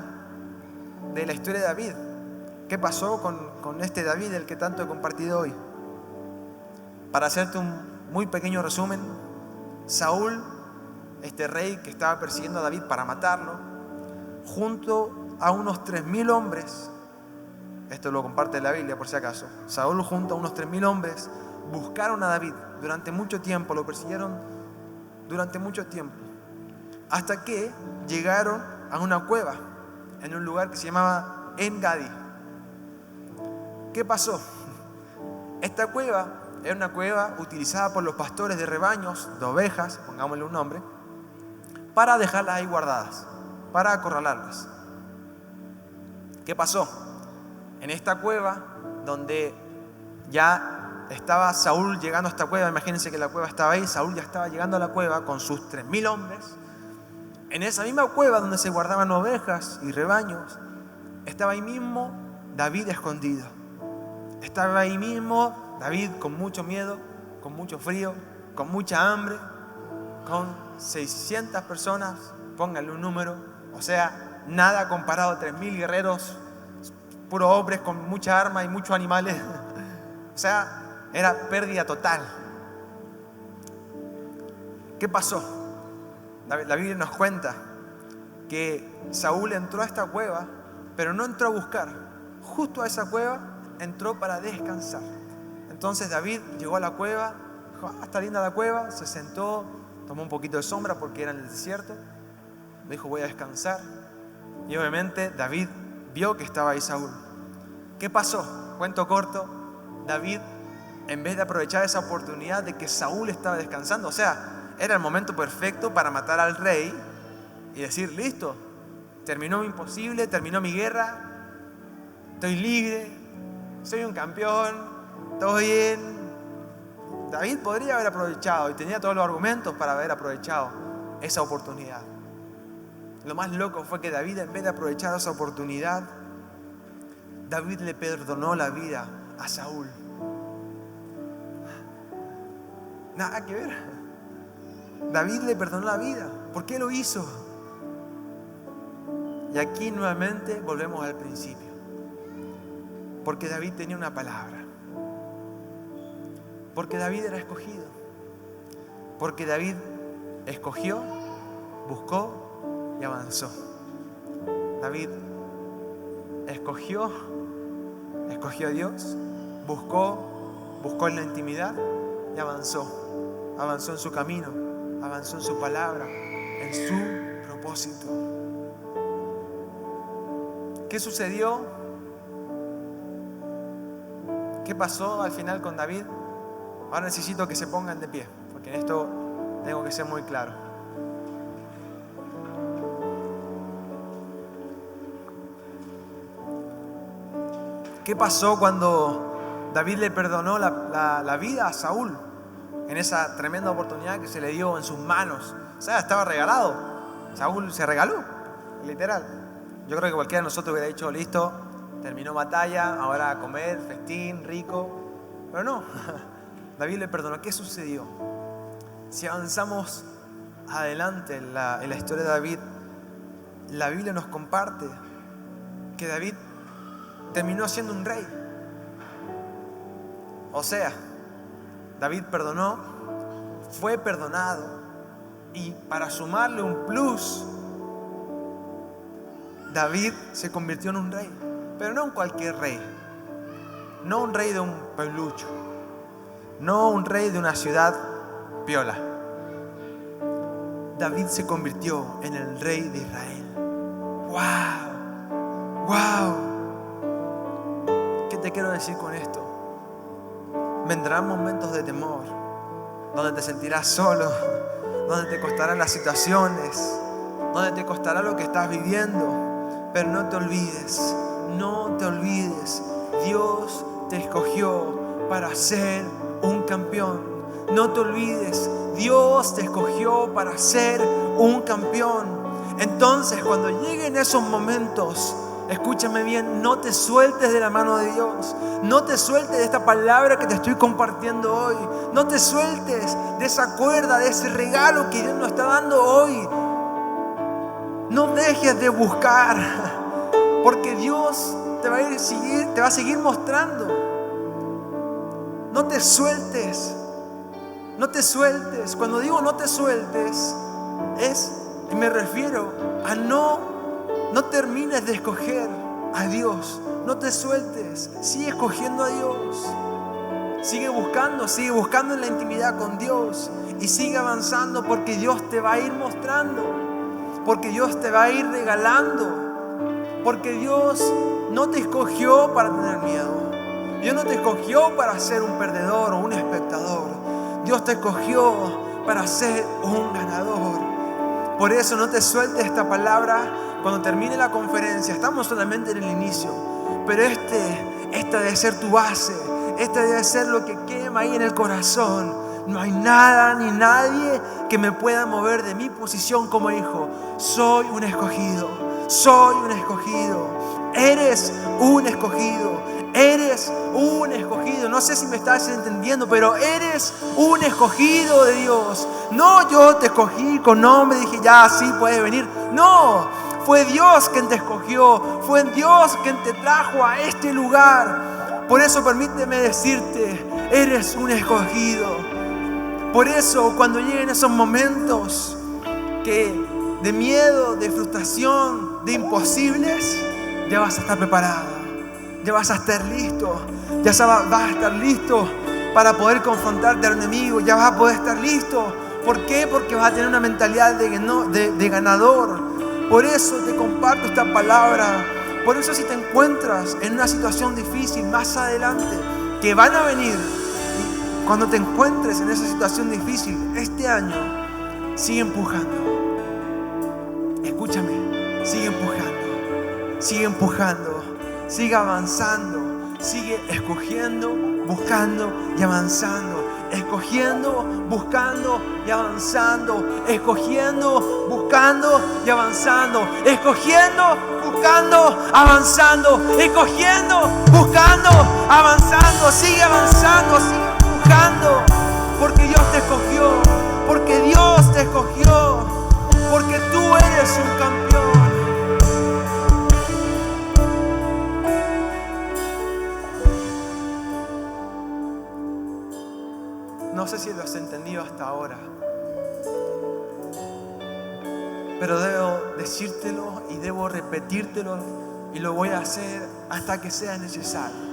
de la historia de David. ¿Qué pasó con este David, el que tanto he compartido hoy? Para hacerte un muy pequeño resumen, Saúl, este rey que estaba persiguiendo a David para matarlo, junto a unos 3.000 hombres, esto lo comparte la Biblia por si acaso, Saúl junto a unos 3.000 hombres buscaron a David durante mucho tiempo, lo persiguieron durante mucho tiempo, hasta que llegaron a una cueva, en un lugar que se llamaba En-Gadi. ¿Qué pasó? Esta cueva era una cueva utilizada por los pastores de rebaños, de ovejas, pongámosle un nombre, para dejarlas ahí guardadas, para acorralarlas. ¿Qué pasó? En esta cueva, donde ya estaba Saúl llegando a esta cueva, imagínense que la cueva estaba ahí, Saúl ya estaba llegando a la cueva con sus 3.000 hombres. En esa misma cueva donde se guardaban ovejas y rebaños, estaba ahí mismo David escondido. Estaba ahí mismo David con mucho miedo, con mucho frío, con mucha hambre, con 600 personas, pónganle un número, o sea, nada comparado a 3.000 guerreros, puros hombres con mucha arma y muchos animales. O sea, era pérdida total. ¿Qué pasó? La Biblia nos cuenta que Saúl entró a esta cueva, pero no entró a buscar. Justo a esa cueva entró para descansar. Entonces David llegó a la cueva, dijo: está linda la cueva, se sentó, tomó un poquito de sombra porque era en el desierto, dijo: voy a descansar. Y obviamente David vio que estaba ahí Saúl. ¿Qué pasó? Cuento corto, David, en vez de aprovechar esa oportunidad de que Saúl estaba descansando, o sea, era el momento perfecto para matar al rey y decir: listo, terminó mi imposible, terminó mi guerra, estoy libre, soy un campeón, todo bien. David podría haber aprovechado y tenía todos los argumentos para haber aprovechado esa oportunidad. Lo más loco fue que David, en vez de aprovechar esa oportunidad, David le perdonó la vida a Saúl. Nada que ver. David le perdonó la vida. ¿Por qué lo hizo? Y aquí nuevamente volvemos al principio. Porque David tenía una palabra. Porque David era escogido. Porque David escogió, buscó y avanzó. David escogió a Dios, buscó en la intimidad y avanzó. Avanzó en su camino, avanzó en su palabra, en su propósito. ¿Qué sucedió? ¿Qué pasó al final con David? Ahora necesito que se pongan de pie, porque en esto tengo que ser muy claro. ¿Qué pasó cuando David le perdonó la vida a Saúl en esa tremenda oportunidad que se le dio en sus manos? O sea, estaba regalado. Saúl se regaló, literal. Yo creo que cualquiera de nosotros hubiera dicho, listo, terminó batalla, ahora a comer, festín, rico. Pero no, David le perdonó. ¿Qué sucedió? Si avanzamos adelante en la historia de David, la Biblia nos comparte que David terminó siendo un rey. O sea, David perdonó, fue perdonado, y para sumarle un plus, David se convirtió en un rey. Pero no en cualquier rey, no un rey de un pueblucho, no un rey de una ciudad piola. David se convirtió en el rey de Israel. ¡Wow! ¡Wow! ¿Qué te quiero decir con esto? Vendrán momentos de temor, donde te sentirás solo, donde te costarán las situaciones, donde te costará lo que estás viviendo. Pero no te olvides, no te olvides. Dios te escogió para ser un campeón. No te olvides, Dios te escogió para ser un campeón. Entonces, cuando lleguen esos momentos, escúchame bien, no te sueltes de la mano de Dios. No te sueltes de esta palabra que te estoy compartiendo hoy. No te sueltes de esa cuerda, de ese regalo que Dios nos está dando hoy. No dejes de buscar, porque Dios te va a seguir mostrando. No te sueltes. No te sueltes. Cuando digo no te sueltes, me refiero a no termines de escoger a Dios. No te sueltes. Sigue escogiendo a Dios. Sigue buscando en la intimidad con Dios. Y sigue avanzando, porque Dios te va a ir mostrando. Porque Dios te va a ir regalando. Porque Dios no te escogió para tener miedo. Dios no te escogió para ser un perdedor o un espectador. Dios te escogió para ser un ganador. Por eso no te sueltes esta palabra. Cuando termine la conferencia, estamos solamente en el inicio, pero esta debe ser tu base. Este debe ser lo que quema ahí en el corazón. No hay nada ni nadie que me pueda mover de mi posición como hijo. Soy un escogido. Soy un escogido. Eres un escogido. Eres un escogido. No sé si me estás entendiendo, pero eres un escogido de Dios. No, yo te escogí con nombre y dije, ya, sí, puedes venir. No, fue Dios quien te escogió. Fue Dios quien te trajo a este lugar. Por eso permíteme decirte, eres un escogido. Por eso cuando lleguen esos momentos de miedo, de frustración, de imposibles, ya vas a estar preparado. Ya vas a estar listo. Ya vas a estar listo para poder confrontarte al enemigo. Ya vas a poder estar listo. ¿Por qué? Porque vas a tener una mentalidad de ganador. Por eso te comparto esta palabra. Por eso, si te encuentras en una situación difícil más adelante, que van a venir, cuando te encuentres en esa situación difícil este año, sigue empujando. Escúchame, sigue empujando. Sigue empujando. Sigue avanzando. Sigue escogiendo, buscando y avanzando. Escogiendo, buscando y avanzando. Escogiendo, buscando y avanzando. Escogiendo, buscando, avanzando. Escogiendo, buscando, avanzando. Sigue avanzando, sigue buscando. Porque Dios te escogió. Porque Dios te escogió. Porque tú eres un campeón. No sé si lo has entendido hasta ahora, pero debo decírtelo y debo repetírtelo, y lo voy a hacer hasta que sea necesario.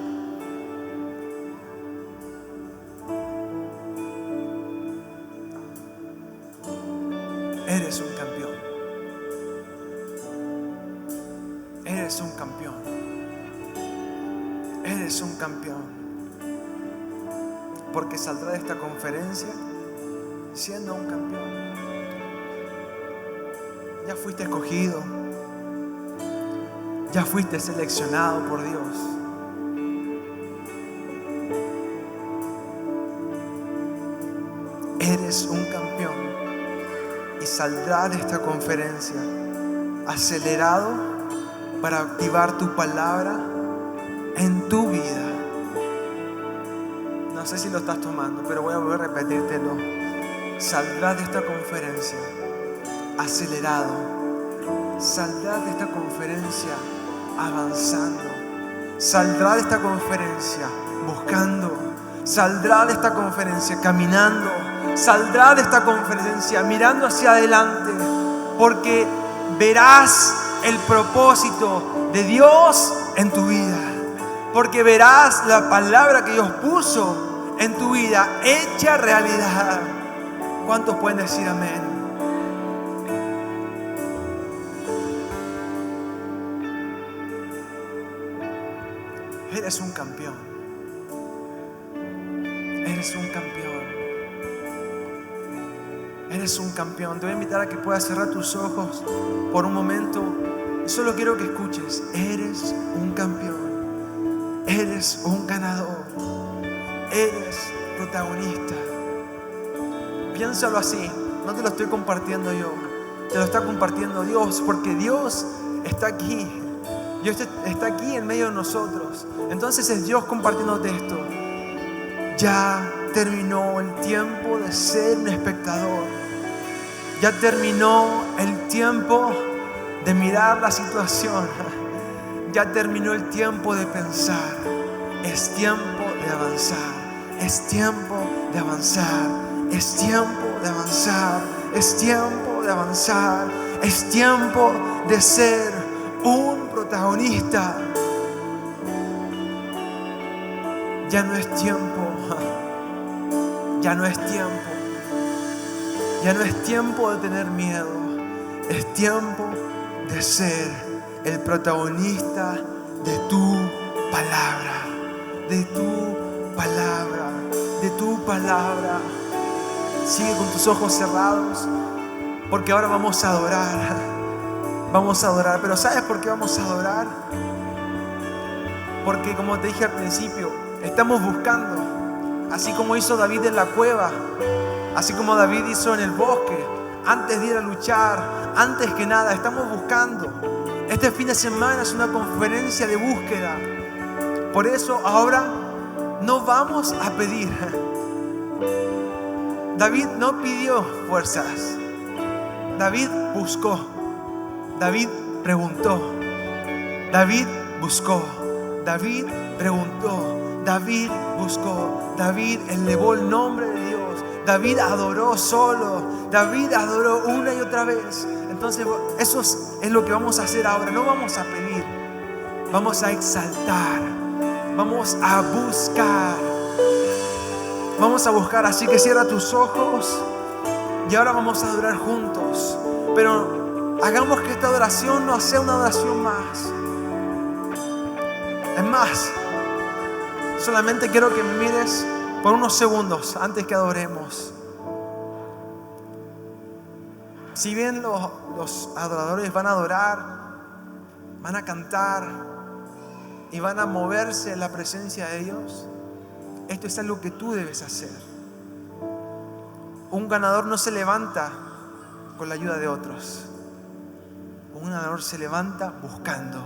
Eres un campeón. Eres un campeón. Eres un campeón. porque saldrá de esta conferencia siendo un campeón. Ya fuiste escogido, ya fuiste seleccionado por Dios. Eres un campeón y saldrás de esta conferencia acelerado para activar tu palabra en tu vida. No sé si lo estás tomando, pero voy a volver a repetírtelo. Saldrás de esta conferencia acelerado. Saldrás de esta conferencia avanzando. Saldrás de esta conferencia buscando. Saldrás de esta conferencia caminando. Saldrás de esta conferencia mirando hacia adelante, porque verás el propósito de Dios en tu vida. Porque verás la palabra que Dios puso en tu vida hecha realidad. ¿Cuántos pueden decir amén? Eres un campeón. Eres un campeón. Eres un campeón. Te voy a invitar a que puedas cerrar tus ojos por un momento y solo quiero que escuches. Eres un campeón. Eres un ganador. Eres protagonista. Piénsalo así. No te lo estoy compartiendo yo. Te lo está compartiendo Dios, porque Dios está aquí. Dios está aquí en medio de nosotros. Entonces es Dios compartiéndote esto. Ya terminó el tiempo de ser un espectador. Ya terminó el tiempo de mirar la situación. Ya terminó el tiempo de pensar. Es tiempo de avanzar. Es tiempo de avanzar. Es tiempo de avanzar. Es tiempo de avanzar. Es tiempo de ser un protagonista. Ya no es tiempo. Ya no es tiempo. Ya no es tiempo de tener miedo. Es tiempo de ser el protagonista de tu palabra. De tu palabra. De tu palabra. Sigue con tus ojos cerrados, porque ahora vamos a adorar. Vamos a adorar. Pero ¿sabes por qué vamos a adorar? Porque, como te dije al principio, estamos buscando. Así como hizo David en la cueva, así como David hizo en el bosque, antes de ir a luchar, antes que nada, estamos buscando. Este fin de semana es una conferencia de búsqueda. Por eso ahora no vamos a pedir. David no pidió fuerzas. David buscó. David preguntó. David buscó. David preguntó. David buscó. David elevó el nombre de Dios. David adoró solo. David adoró una y otra vez. Entonces eso es lo que vamos a hacer ahora. No vamos a pedir. Vamos a exaltar. Vamos a buscar. Vamos a buscar. Así que cierra tus ojos. Y ahora vamos a adorar juntos. Pero hagamos que esta adoración no sea una adoración más. Es más, solamente quiero que me mires por unos segundos antes que adoremos. Si bien los adoradores van a adorar, van a cantar y van a moverse en la presencia de Dios, esto es algo que tú debes hacer. Un ganador no se levanta con la ayuda de otros. Un ganador se levanta buscando.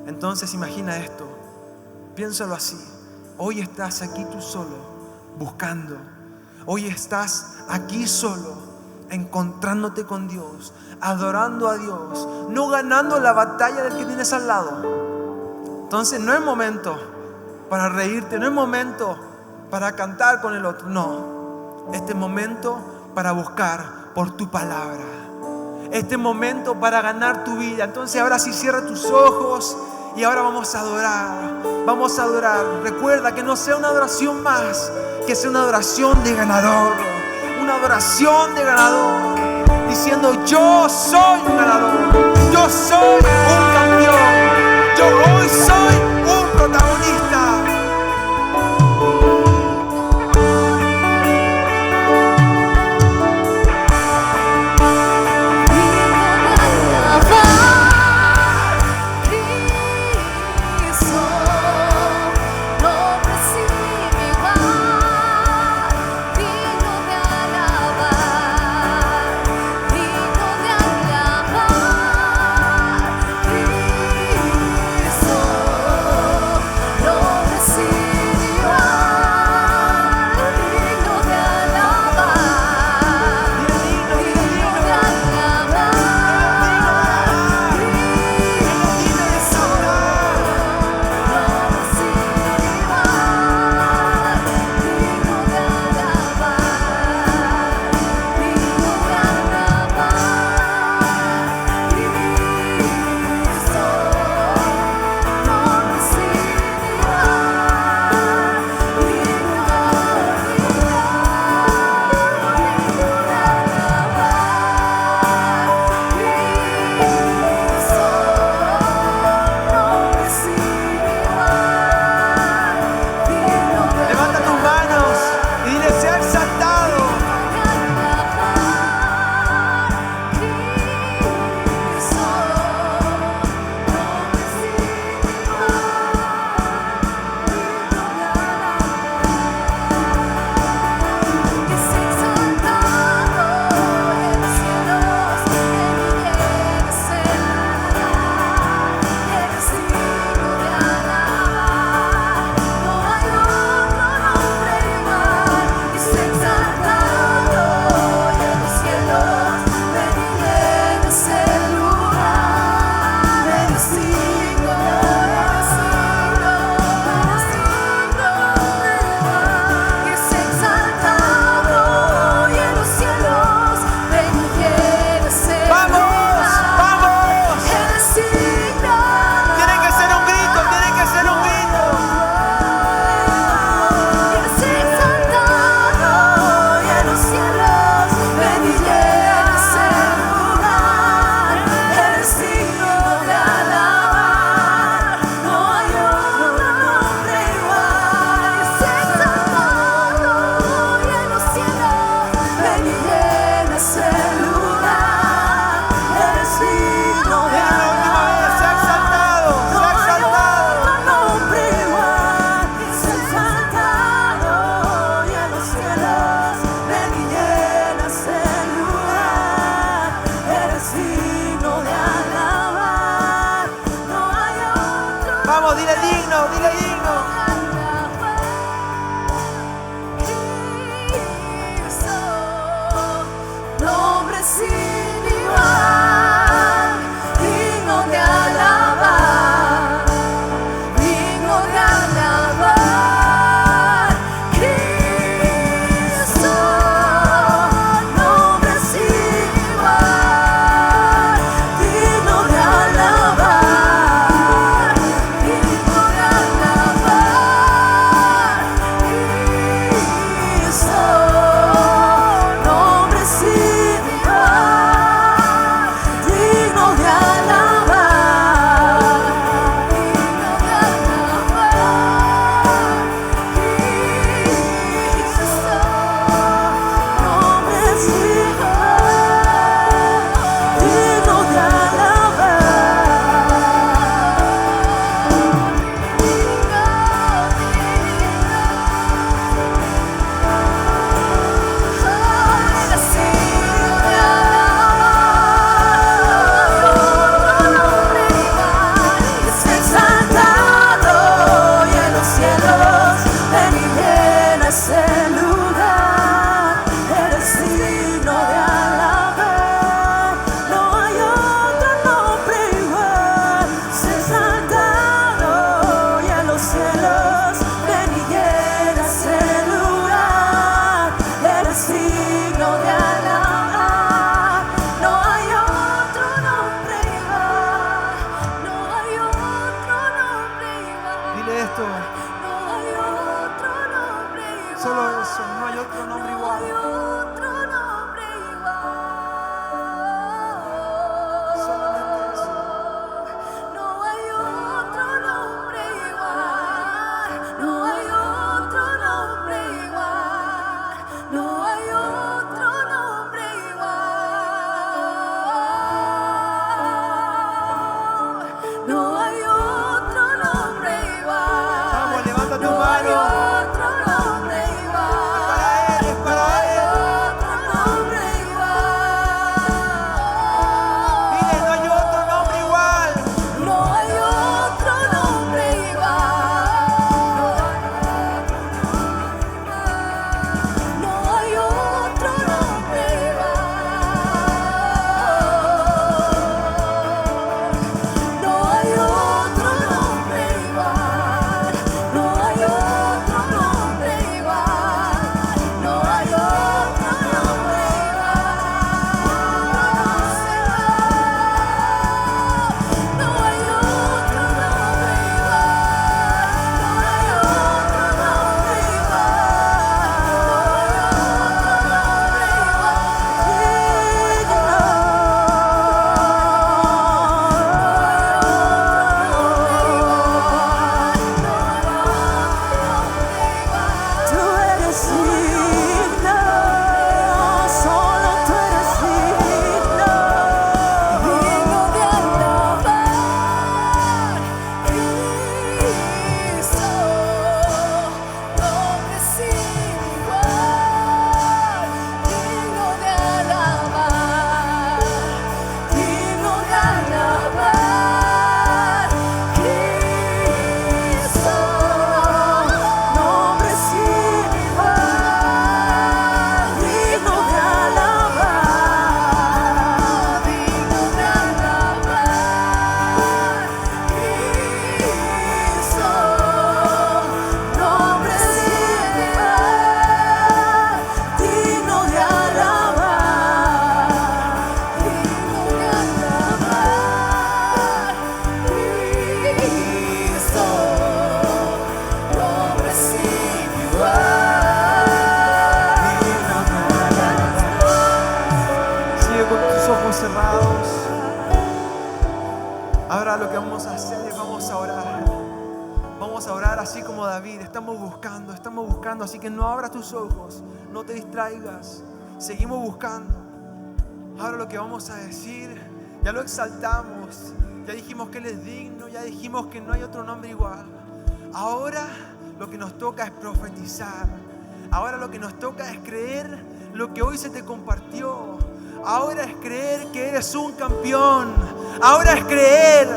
Entonces imagina esto. Piénsalo así. Hoy estás aquí tú solo, buscando. Hoy estás aquí solo, encontrándote con Dios, adorando a Dios, no ganando la batalla del que tienes al lado. Entonces no es momento para reírte, no es momento para cantar con el otro, no. Este es momento para buscar por tu palabra. Este es momento para ganar tu vida. Entonces ahora sí, cierra tus ojos y ahora vamos a adorar. Vamos a adorar. Recuerda que no sea una adoración más, que sea una adoración de ganador. Una adoración de ganador, diciendo: yo soy un ganador, yo soy un campeón, yo hoy soy un protagonista. Vamos, dile digno, dile digno. Nombre sin igual, digno de alabar, digno de alabar, Cristo. Nombre sin igual, digno de alabar, digno de alabar, Cristo. Nombre sin igual, digno de alabar, digno de alabar, Cristo. Nombre sin igual, digno de Dile esto. Solo eso, no hay otro nombre igual. Solamente eso. No hay otro nombre igual. No hay otro nombre igual. No hay otro nombre igual. No hay otro nombre igual. Vamos, levanta tu No hay mano. otro nombre igual. Para Él, es para Él. Otro nombre igual. Dile, no hay otro nombre igual. No hay otro nombre igual. No hay otro nombre igual. No hay otro nombre igual. No hay otro nombre igual. No hay otro nombre igual. No hay otro nombre igual. Tú eres digno, solo tú eres digno, digno de alabar, Cristo. Nombre sin igual, digno de alabar, digno de alabar, Cristo. Nombre sin igual, digno de alabar, digno de alabar, Cristo. Nombre sin igual, digno de alabar, digno de alabar, Cristo. Nombre sin igual, digno de alabar. Sigue con tus ojos cerrados. Ahora lo que vamos a hacer es vamos a orar. Vamos a orar así como David. Estamos buscando. Así que no abras tus ojos, no te distraigas. Seguimos buscando. Ahora lo que vamos a decir, ya lo exaltamos. Ya dijimos que Él es digno. Ya dijimos que no hay otro nombre igual. Ahora lo que nos toca es profetizar. Ahora lo que nos toca es creer lo que hoy se te compartió. Ahora es creer que eres un campeón. Ahora es creer.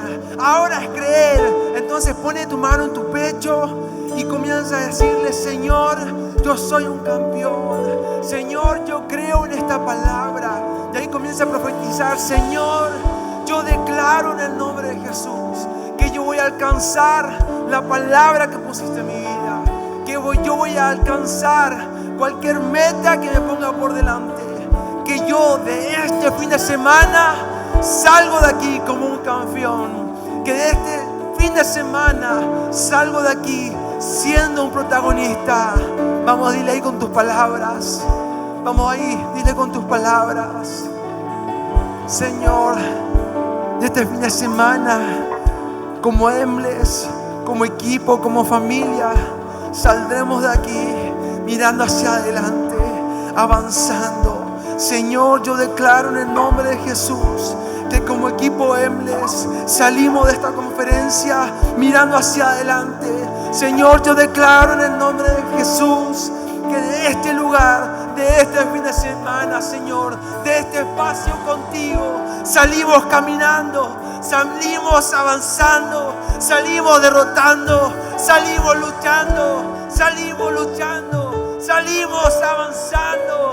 Entonces entonces pone tu mano en tu pecho y comienza a decirle: Señor, yo soy un campeón. Señor, yo creo en esta palabra. Y ahí comienza a profetizar: Señor, yo declaro en el nombre de Jesús que yo voy a alcanzar la palabra que pusiste en mi vida. Yo voy a alcanzar cualquier meta que me ponga por delante. Que yo de este fin de semana salgo de aquí como un campeón. Que de este fin de semana salgo de aquí siendo un protagonista. Vamos, dile ahí con tus palabras. Vamos ahí, dile con tus palabras: Señor, de este fin de semana, como Embles, como equipo, como familia, saldremos de aquí mirando hacia adelante, avanzando. Señor, yo declaro en el nombre de Jesús que como equipo Embles salimos de esta conferencia mirando hacia adelante. Señor, yo declaro en el nombre de Jesús que de este lugar, de este fin de semana, Señor, de este espacio contigo, salimos caminando, salimos avanzando, salimos derrotando, salimos luchando, salimos avanzando.